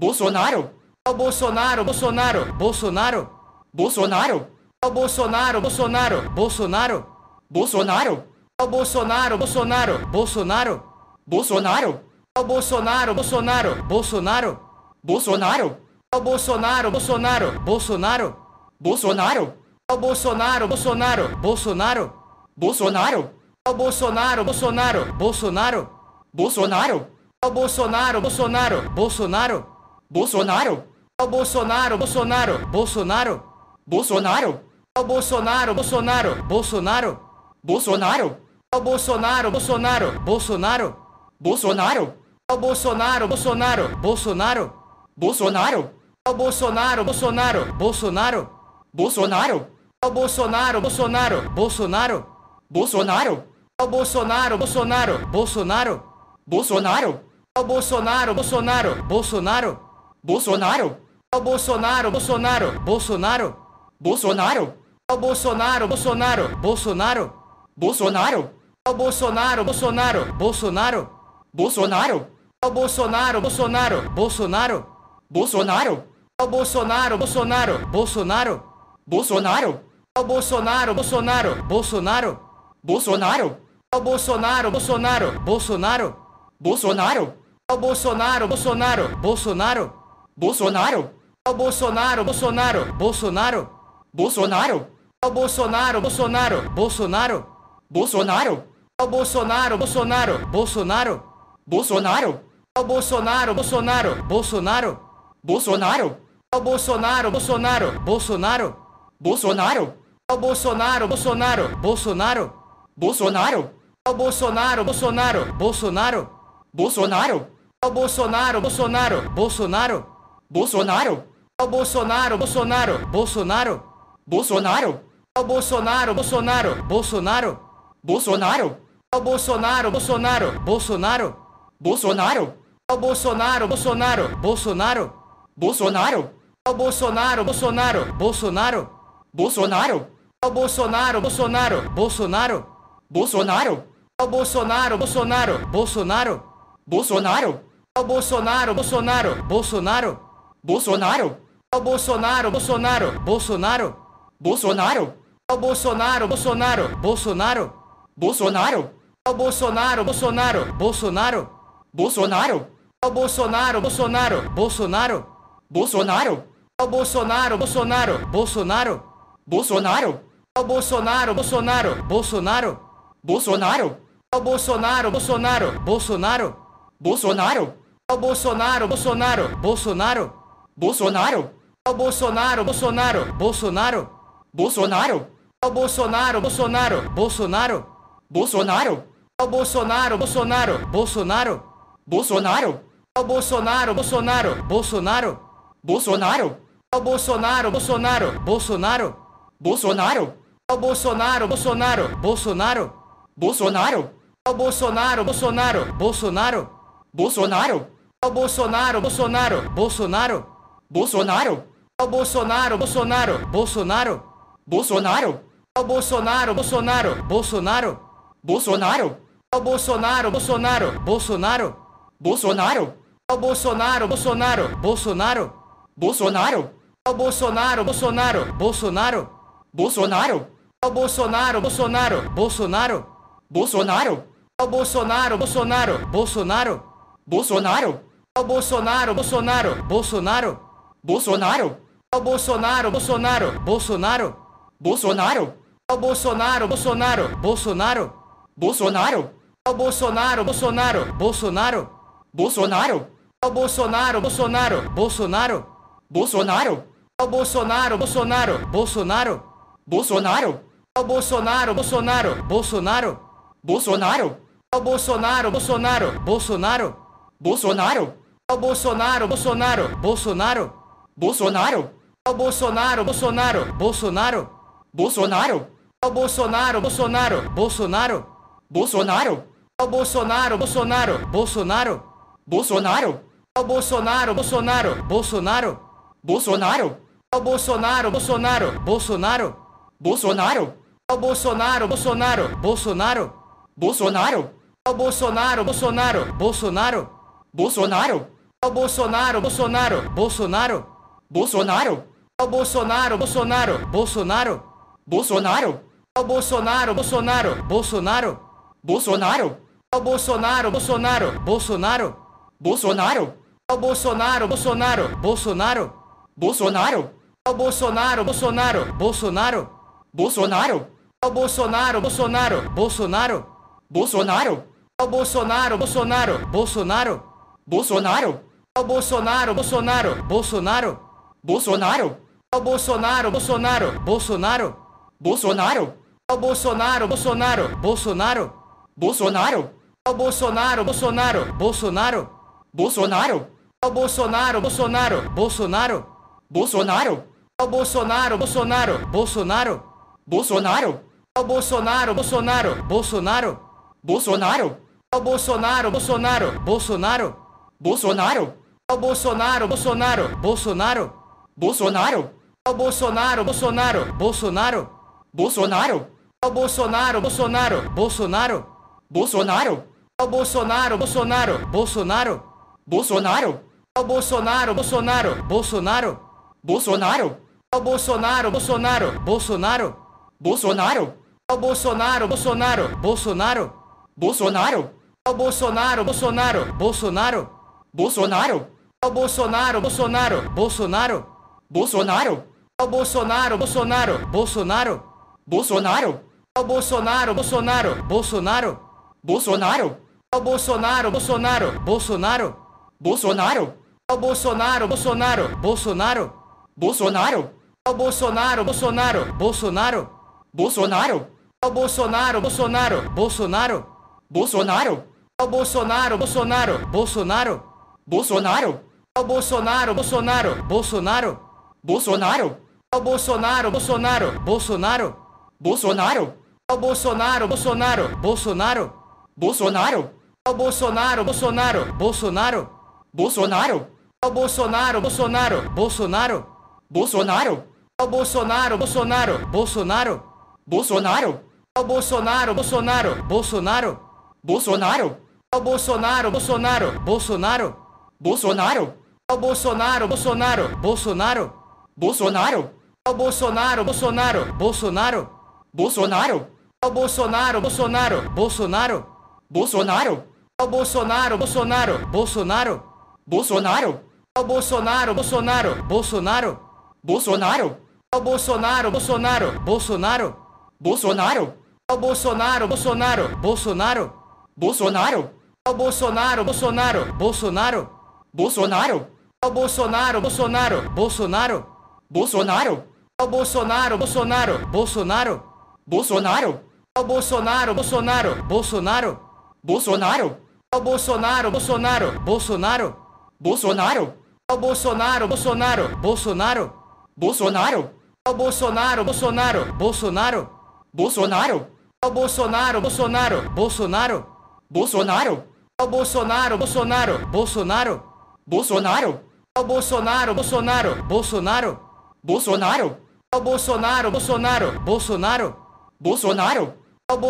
Bolsonaro, ao Bolsonaro, Bolsonaro, Bolsonaro, Bolsonaro, ao Bolsonaro, Bolsonaro, Bolsonaro, Bolsonaro, ao Bolsonaro, Bolsonaro, Bolsonaro, Bolsonaro, o Bolsonaro, Bolsonaro, Bolsonaro, Bolsonaro, o Bolsonaro, Bolsonaro, Bolsonaro, Bolsonaro, o Bolsonaro, Bolsonaro, Bolsonaro, Bolsonaro, o Bolsonaro, Bolsonaro, Bolsonaro, Bolsonaro, o Bolsonaro, Bolsonaro, Bolsonaro, Bolsonaro, o Bolsonaro, Bolsonaro, Bolsonaro, Bolsonaro, o Bolsonaro, Bolsonaro, Bolsonaro, Bolsonaro, o Bolsonaro, Bolsonaro, Bolsonaro, Bolsonaro, o Bolsonaro, Bolsonaro, Bolsonaro, Bolsonaro, o Bolsonaro, Bolsonaro, Bolsonaro, Bolsonaro, o Bolsonaro, Bolsonaro, Bolsonaro, Bolsonaro, o Bolsonaro, Bolsonaro, Bolsonaro, Bolsonaro, o Bolsonaro, Bolsonaro, Bolsonaro, Bolsonaro, o Bolsonaro, Bolsonaro, Bolsonaro, Bolsonaro, o Bolsonaro, Bolsonaro, Bolsonaro, Bolsonaro, o Bolsonaro, Bolsonaro, Bolsonaro, Bolsonaro, o Bolsonaro, Bolsonaro, Bolsonaro, Bolsonaro, o Bolsonaro, Bolsonaro, Bolsonaro, Bolsonaro, o Bolsonaro, Bolsonaro, Bolsonaro, Bolsonaro, o Bolsonaro, Bolsonaro, Bolsonaro, Bolsonaro, o Bolsonaro, Bolsonaro, Bolsonaro, Bolsonaro, o Bolsonaro, Bolsonaro, Bolsonaro, Bolsonaro, o Bolsonaro, Bolsonaro, Bolsonaro, Bolsonaro, o Bolsonaro, Bolsonaro, Bolsonaro, Bolsonaro, o Bolsonaro, Bolsonaro, Bolsonaro, Bolsonaro, o Bolsonaro, Bolsonaro, Bolsonaro, Bolsonaro, o Bolsonaro, Bolsonaro, Bolsonaro, Bolsonaro, o Bolsonaro, Bolsonaro, Bolsonaro, Bolsonaro, o Bolsonaro, Bolsonaro, Bolsonaro, Bolsonaro, o Bolsonaro, Bolsonaro, Bolsonaro, Bolsonaro, o Bolsonaro, Bolsonaro, Bolsonaro, Bolsonaro, o Bolsonaro, Bolsonaro, Bolsonaro, Bolsonaro, o Bolsonaro, Bolsonaro, Bolsonaro, Bolsonaro, o Bolsonaro, Bolsonaro, Bolsonaro, Bolsonaro, o Bolsonaro, Bolsonaro, Bolsonaro, Bolsonaro, o Bolsonaro, Bolsonaro, Bolsonaro, Bolsonaro, o Bolsonaro, Bolsonaro, Bolsonaro, Bolsonaro, o Bolsonaro, Bolsonaro, Bolsonaro, Bolsonaro, o Bolsonaro, Bolsonaro, Bolsonaro, Bolsonaro, o Bolsonaro, Bolsonaro, Bolsonaro, Bolsonaro, o Bolsonaro, Bolsonaro, Bolsonaro, Bolsonaro, o Bolsonaro, Bolsonaro, Bolsonaro, Bolsonaro, o Bolsonaro, Bolsonaro, Bolsonaro, Bolsonaro, o Bolsonaro, Bolsonaro, Bolsonaro, Bolsonaro, o Bolsonaro, Bolsonaro, Bolsonaro, Bolsonaro, o Bolsonaro, Bolsonaro, Bolsonaro, Bolsonaro, o Bolsonaro, Bolsonaro, Bolsonaro, Bolsonaro, o Bolsonaro, Bolsonaro, Bolsonaro, Bolsonaro, o Bolsonaro, Bolsonaro, Bolsonaro, Bolsonaro, o Bolsonaro, Bolsonaro, Bolsonaro, Bolsonaro, o Bolsonaro, Bolsonaro, Bolsonaro, Bolsonaro, o Bolsonaro, Bolsonaro, Bolsonaro, Bolsonaro, o Bolsonaro, Bolsonaro, Bolsonaro, Bolsonaro, o Bolsonaro, Bolsonaro, Bolsonaro, Bolsonaro, o Bolsonaro, Bolsonaro, Bolsonaro, Bolsonaro, o Bolsonaro, Bolsonaro, Bolsonaro, Bolsonaro, o Bolsonaro, Bolsonaro, Bolsonaro, Bolsonaro, o Bolsonaro, Bolsonaro, Bolsonaro, Bolsonaro, o Bolsonaro, Bolsonaro, Bolsonaro, Bolsonaro, o Bolsonaro, Bolsonaro, Bolsonaro, Bolsonaro, o Bolsonaro, Bolsonaro, Bolsonaro, Bolsonaro, o Bolsonaro, Bolsonaro, Bolsonaro, Bolsonaro, o Bolsonaro, Bolsonaro, Bolsonaro, Bolsonaro, o Bolsonaro, Bolsonaro, Bolsonaro, Bolsonaro, o Bolsonaro, Bolsonaro, Bolsonaro, Bolsonaro, o Bolsonaro, Bolsonaro, Bolsonaro, Bolsonaro, o Bolsonaro, Bolsonaro, Bolsonaro, Bolsonaro, o Bolsonaro, Bolsonaro, Bolsonaro, Bolsonaro, o Bolsonaro, Bolsonaro, Bolsonaro, Bolsonaro, o Bolsonaro, Bolsonaro, Bolsonaro, Bolsonaro, o Bolsonaro, Bolsonaro, Bolsonaro, Bolsonaro, o Bolsonaro, Bolsonaro, Bolsonaro, Bolsonaro, o Bolsonaro, Bolsonaro, Bolsonaro, Bolsonaro, o Bolsonaro, Bolsonaro, Bolsonaro, Bolsonaro, o Bolsonaro, Bolsonaro, Bolsonaro, Bolsonaro, o Bolsonaro, Bolsonaro, Bolsonaro, Bolsonaro, o Bolsonaro, Bolsonaro, Bolsonaro, Bolsonaro, o Bolsonaro, Bolsonaro, Bolsonaro, Bolsonaro, o Bolsonaro, Bolsonaro, Bolsonaro, Bolsonaro, ao Bolsonaro, Bolsonaro, Bolsonaro, Bolsonaro, ao Bolsonaro, Bolsonaro, Bolsonaro, Bolsonaro, ao Bolsonaro, Bolsonaro, Bolsonaro, Bolsonaro, ao Bolsonaro, Bolsonaro, Bolsonaro, Bolsonaro, ao Bolsonaro, Bolsonaro, Bolsonaro, Bolsonaro, ao Bolsonaro, Bolsonaro, Bolsonaro, Bolsonaro, ao Bolsonaro, Bolsonaro, Bolsonaro, Bolsonaro, ao Bolsonaro, Bolsonaro, Bolsonaro, Bolsonaro, ao Bolsonaro, Bolsonaro, Bolsonaro, Bolsonaro, ao Bolsonaro, Bolsonaro, Bolsonaro, Bolsonaro, ao Bolsonaro, Bolsonaro, Bolsonaro, Bolsonaro, ao Bolsonaro, Bolsonaro, Bolsonaro, Bolsonaro, ao Bolsonaro, Bolsonaro, Bolsonaro, Bolsonaro, ao Bolsonaro, Bolsonaro, Bolsonaro, Bolsonaro, ao Bolsonaro, Bolsonaro, Bolsonaro, Bolsonaro, ao Bolsonaro, Bolsonaro, Bolsonaro, Bolsonaro, ao Bolsonaro, Bolsonaro, Bolsonaro, Bolsonaro, ao Bolsonaro, Bolsonaro, Bolsonaro, Bolsonaro, ao Bolsonaro, Bolsonaro, Bolsonaro, Bolsonaro, ao Bolsonaro, Bolsonaro, Bolsonaro, Bolsonaro, ao Bolsonaro, Bolsonaro, Bolsonaro, Bolsonaro, ao Bolsonaro, Bolsonaro, Bolsonaro, Bolsonaro, ao Bolsonaro, Bolsonaro, Bolsonaro, Bolsonaro, ao Bolsonaro, Bolsonaro, Bolsonaro, Bolsonaro, ao Bolsonaro, Bolsonaro, Bolsonaro, Bolsonaro, ao Bolsonaro, Bolsonaro, Bolsonaro, Bolsonaro, ao Bolsonaro, Bolsonaro, Bolsonaro, Bolsonaro, ao Bolsonaro, Bolsonaro, Bolsonaro, Bolsonaro, ao Bolsonaro, Bolsonaro, Bolsonaro, Bolsonaro, ao Bolsonaro, Bolsonaro, Bolsonaro, Bolsonaro, ao Bolsonaro, Bolsonaro, Bolsonaro, Bolsonaro, ao Bolsonaro, Bolsonaro, Bolsonaro, Bolsonaro, ao Bolsonaro, Bolsonaro, Bolsonaro, Bolsonaro, ao Bolsonaro, Bolsonaro, Bolsonaro, Bolsonaro, ao Bolsonaro, Bolsonaro, Bolsonaro, Bolsonaro, ao Bolsonaro, Bolsonaro, Bolsonaro, Bolsonaro, ao Bolsonaro, Bolsonaro, Bolsonaro, Bolsonaro, ao Bolsonaro, Bolsonaro, Bolsonaro, Bolsonaro, ao Bolsonaro, Bolsonaro, Bolsonaro, Bolsonaro, ao Bolsonaro, Bolsonaro, Bolsonaro, Bolsonaro, ao Bolsonaro, Bolsonaro, Bolsonaro, Bolsonaro, ao Bolsonaro, Bolsonaro, Bolsonaro, Bolsonaro, ao Bolsonaro, Bolsonaro, Bolsonaro, Bolsonaro, ao Bolsonaro, Bolsonaro, Bolsonaro, Bolsonaro, ao Bolsonaro, Bolsonaro, Bolsonaro, Bolsonaro, ao Bolsonaro, Bolsonaro, Bolsonaro, Bolsonaro, ao Bolsonaro, Bolsonaro, Bolsonaro, Bolsonaro, ao Bolsonaro, Bolsonaro, Bolsonaro, Bolsonaro, ao Bolsonaro, Bolsonaro, Bolsonaro, Bolsonaro, ao Bolsonaro, Bolsonaro, Bolsonaro, Bolsonaro, ao Bolsonaro, Bolsonaro, Bolsonaro, Bolsonaro, ao Bolsonaro, Bolsonaro, Bolsonaro, Bolsonaro, ao Bolsonaro, Bolsonaro, Bolsonaro, Bolsonaro, ao Bolsonaro, Bolsonaro, Bolsonaro, Bolsonaro, ao Bolsonaro, Bolsonaro, Bolsonaro, Bolsonaro, ao Bolsonaro, Bolsonaro, Bolsonaro, Bolsonaro, ao Bolsonaro, Bolsonaro, Bolsonaro, Bolsonaro, ao Bolsonaro,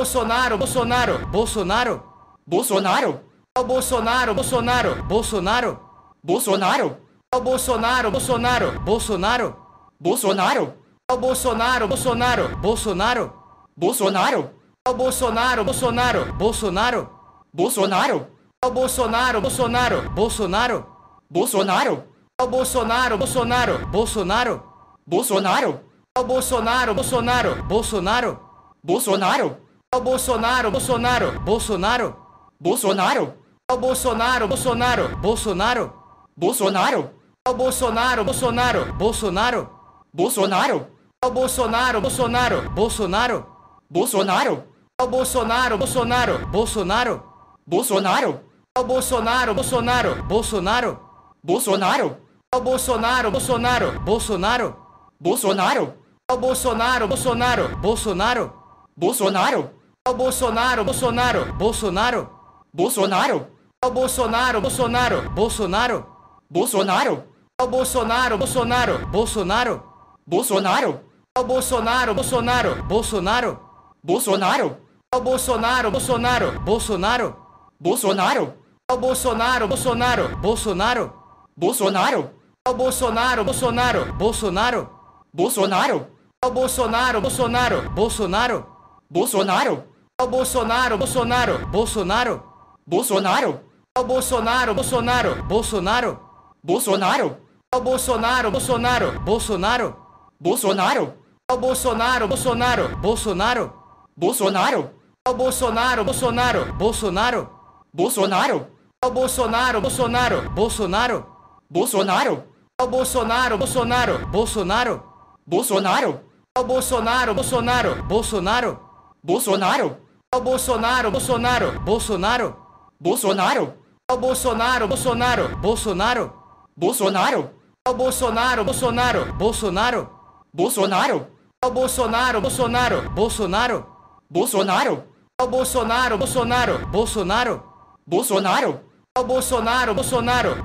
Bolsonaro, Bolsonaro, Bolsonaro, ao Bolsonaro, Bolsonaro, Bolsonaro, Bolsonaro, ao Bolsonaro, Bolsonaro, Bolsonaro, Bolsonaro, ao Bolsonaro, Bolsonaro, Bolsonaro, Bolsonaro, ao Bolsonaro, Bolsonaro, Bolsonaro, Bolsonaro, ao Bolsonaro, Bolsonaro, Bolsonaro, Bolsonaro, ao Bolsonaro, Bolsonaro, Bolsonaro, Bolsonaro, ao Bolsonaro, Bolsonaro, Bolsonaro, Bolsonaro, ao Bolsonaro, Bolsonaro, Bolsonaro, Bolsonaro, ao Bolsonaro, Bolsonaro, Bolsonaro, Bolsonaro, ao Bolsonaro, Bolsonaro, Bolsonaro, Bolsonaro, ao Bolsonaro, Bolsonaro, Bolsonaro, Bolsonaro, ao Bolsonaro, Bolsonaro, Bolsonaro, Bolsonaro, ao Bolsonaro, Bolsonaro, Bolsonaro, Bolsonaro, ao Bolsonaro, Bolsonaro, Bolsonaro, Bolsonaro, ao Bolsonaro, Bolsonaro, Bolsonaro, Bolsonaro, ao Bolsonaro, Bolsonaro, Bolsonaro, Bolsonaro, ao Bolsonaro, Bolsonaro, Bolsonaro, Bolsonaro, ao Bolsonaro, Bolsonaro, Bolsonaro, Bolsonaro, ao Bolsonaro, Bolsonaro, Bolsonaro, Bolsonaro, ao Bolsonaro, Bolsonaro, Bolsonaro, Bolsonaro, ao Bolsonaro, Bolsonaro, Bolsonaro, Bolsonaro, ao Bolsonaro, Bolsonaro, Bolsonaro, Bolsonaro, o Bolsonaro, Bolsonaro, Bolsonaro, Bolsonaro, o Bolsonaro, Bolsonaro, Bolsonaro, Bolsonaro, o Bolsonaro, Bolsonaro, Bolsonaro, Bolsonaro, o Bolsonaro, Bolsonaro, Bolsonaro, Bolsonaro, o Bolsonaro, Bolsonaro, Bolsonaro, Bolsonaro, o Bolsonaro, Bolsonaro, Bolsonaro, Bolsonaro, o Bolsonaro, Bolsonaro, Bolsonaro, Bolsonaro, o Bolsonaro, Bolsonaro, Bolsonaro, Bolsonaro, o Bolsonaro, Bolsonaro, Bolsonaro, Bolsonaro, o Bolsonaro, Bolsonaro, Bolsonaro, Bolsonaro, o Bolsonaro, Bolsonaro, Bolsonaro, Bolsonaro, o Bolsonaro, Bolsonaro, Bolsonaro, Bolsonaro, o Bolsonaro, Bolsonaro,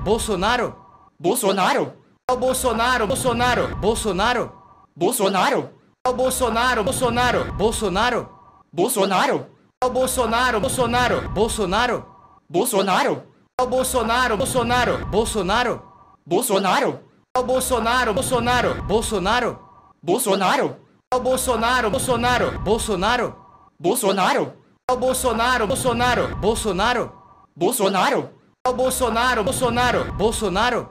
Bolsonaro, Bolsonaro, o Bolsonaro, Bolsonaro, Bolsonaro, Bolsonaro, o Bolsonaro, Bolsonaro, Bolsonaro, Bolsonaro, o Bolsonaro, Bolsonaro, Bolsonaro, Bolsonaro, o Bolsonaro, Bolsonaro, Bolsonaro, Bolsonaro, o Bolsonaro, Bolsonaro, Bolsonaro, Bolsonaro, o Bolsonaro, Bolsonaro, Bolsonaro, Bolsonaro, o Bolsonaro, Bolsonaro, Bolsonaro, Bolsonaro, o Bolsonaro, Bolsonaro, Bolsonaro, Bolsonaro, o Bolsonaro, Bolsonaro, Bolsonaro,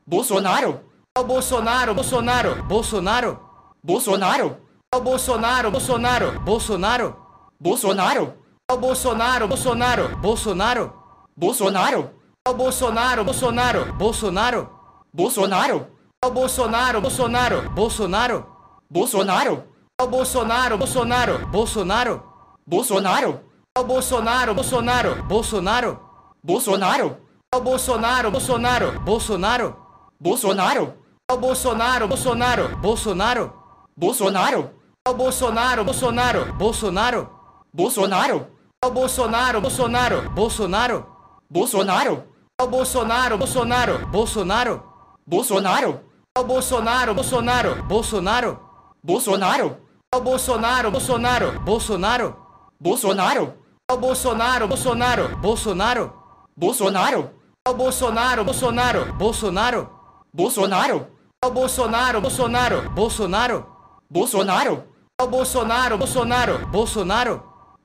Bolsonaro, o Bolsonaro, Bolsonaro, Bolsonaro, Bolsonaro, o Bolsonaro, Bolsonaro, Bolsonaro, Bolsonaro, o Bolsonaro, Bolsonaro, Bolsonaro, Bolsonaro, o Bolsonaro, Bolsonaro, Bolsonaro, Bolsonaro, o Bolsonaro, Bolsonaro, Bolsonaro, Bolsonaro, o Bolsonaro, Bolsonaro, Bolsonaro, Bolsonaro, o Bolsonaro, Bolsonaro, Bolsonaro, Bolsonaro, o Bolsonaro, Bolsonaro, Bolsonaro, Bolsonaro, o Bolsonaro, Bolsonaro, Bolsonaro, Bolsonaro, o Bolsonaro, Bolsonaro, Bolsonaro, Bolsonaro, o Bolsonaro, Bolsonaro, Bolsonaro, Bolsonaro, o Bolsonaro, Bolsonaro, Bolsonaro, Bolsonaro, o Bolsonaro, Bolsonaro, Bolsonaro, Bolsonaro, o Bolsonaro, Bolsonaro, Bolsonaro, Bolsonaro, o Bolsonaro, Bolsonaro, Bolsonaro, Bolsonaro, o Bolsonaro, Bolsonaro, Bolsonaro, Bolsonaro, o Bolsonaro, Bolsonaro, Bolsonaro, Bolsonaro, o Bolsonaro, Bolsonaro, Bolsonaro, Bolsonaro, o Bolsonaro, Bolsonaro, Bolsonaro, Bolsonaro, o Bolsonaro, Bolsonaro, Bolsonaro,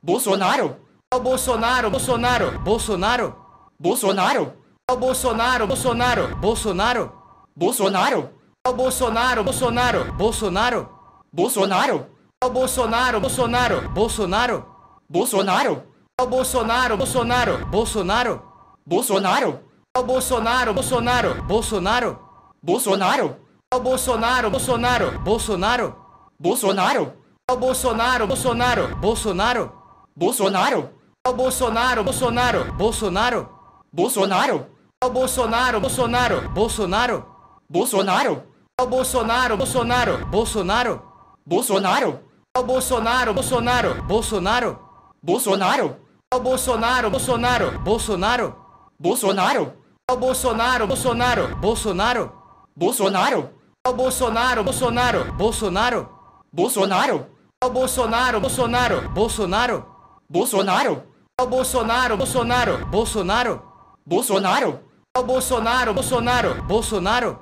Bolsonaro, o Bolsonaro, Bolsonaro, Bolsonaro, Bolsonaro, o Bolsonaro, Bolsonaro, Bolsonaro, Bolsonaro, o Bolsonaro, Bolsonaro, Bolsonaro, Bolsonaro, o Bolsonaro, Bolsonaro, Bolsonaro, Bolsonaro, o Bolsonaro, Bolsonaro, Bolsonaro, Bolsonaro, o Bolsonaro, Bolsonaro, Bolsonaro, Bolsonaro, o Bolsonaro, Bolsonaro, Bolsonaro, Bolsonaro, o Bolsonaro, Bolsonaro, Bolsonaro, Bolsonaro, o Bolsonaro, Bolsonaro, Bolsonaro, Bolsonaro, o Bolsonaro, Bolsonaro, Bolsonaro, Bolsonaro, o Bolsonaro, Bolsonaro, Bolsonaro, Bolsonaro, o Bolsonaro, Bolsonaro, Bolsonaro, Bolsonaro, o Bolsonaro, Bolsonaro, Bolsonaro, Bolsonaro, o Bolsonaro, Bolsonaro, Bolsonaro, Bolsonaro, o Bolsonaro, Bolsonaro, Bolsonaro, Bolsonaro, o Bolsonaro, Bolsonaro, Bolsonaro, Bolsonaro, o Bolsonaro, Bolsonaro, Bolsonaro, Bolsonaro, o Bolsonaro, Bolsonaro, Bolsonaro,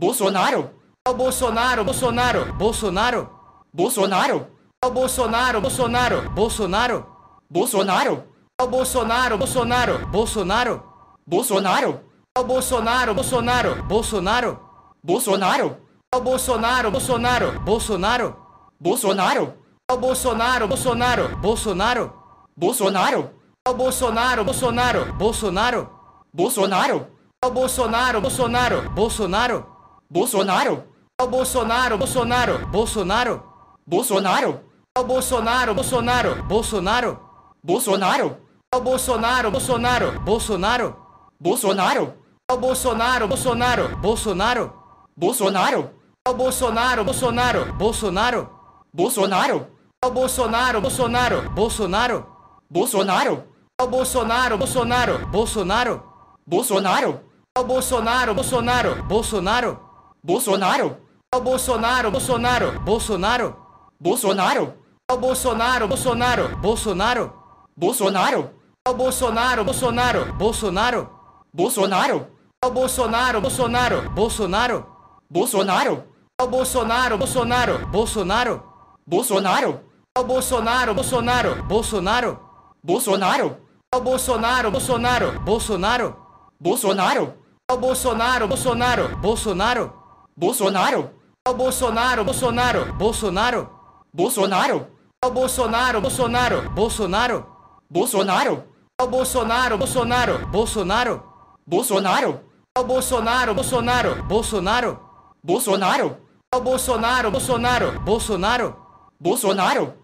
Bolsonaro, o Bolsonaro, Bolsonaro, Bolsonaro, Bolsonaro, o Bolsonaro, Bolsonaro, Bolsonaro, Bolsonaro, o Bolsonaro, Bolsonaro, Bolsonaro, Bolsonaro, o Bolsonaro, Bolsonaro, Bolsonaro, Bolsonaro, o Bolsonaro, Bolsonaro, Bolsonaro, Bolsonaro, o Bolsonaro, Bolsonaro, Bolsonaro, Bolsonaro, o Bolsonaro, Bolsonaro, Bolsonaro, Bolsonaro, o Bolsonaro, Bolsonaro, Bolsonaro, Bolsonaro, o Bolsonaro, Bolsonaro, Bolsonaro, Bolsonaro, o Bolsonaro, Bolsonaro, Bolsonaro, Bolsonaro, o Bolsonaro, Bolsonaro, Bolsonaro, Bolsonaro, o Bolsonaro, Bolsonaro, Bolsonaro, Bolsonaro, o Bolsonaro, Bolsonaro, Bolsonaro, Bolsonaro, o Bolsonaro, Bolsonaro, Bolsonaro, Bolsonaro, o Bolsonaro, Bolsonaro, Bolsonaro, Bolsonaro, o Bolsonaro, Bolsonaro, Bolsonaro, Bolsonaro, o Bolsonaro, Bolsonaro, Bolsonaro, Bolsonaro, o Bolsonaro, Bolsonaro, Bolsonaro, Bolsonaro, o Bolsonaro, Bolsonaro, Bolsonaro, Bolsonaro, É o Bolsonaro, Bolsonaro, Bolsonaro, Bolsonaro. É o Bolsonaro, Bolsonaro, Bolsonaro, Bolsonaro. É o Bolsonaro, Bolsonaro, Bolsonaro, Bolsonaro. É o Bolsonaro, Bolsonaro, Bolsonaro, Bolsonaro. É o Bolsonaro, Bolsonaro, Bolsonaro, Bolsonaro. É o Bolsonaro, Bolsonaro, Bolsonaro, Bolsonaro. É o Bolsonaro, Bolsonaro, Bolsonaro, Bolsonaro.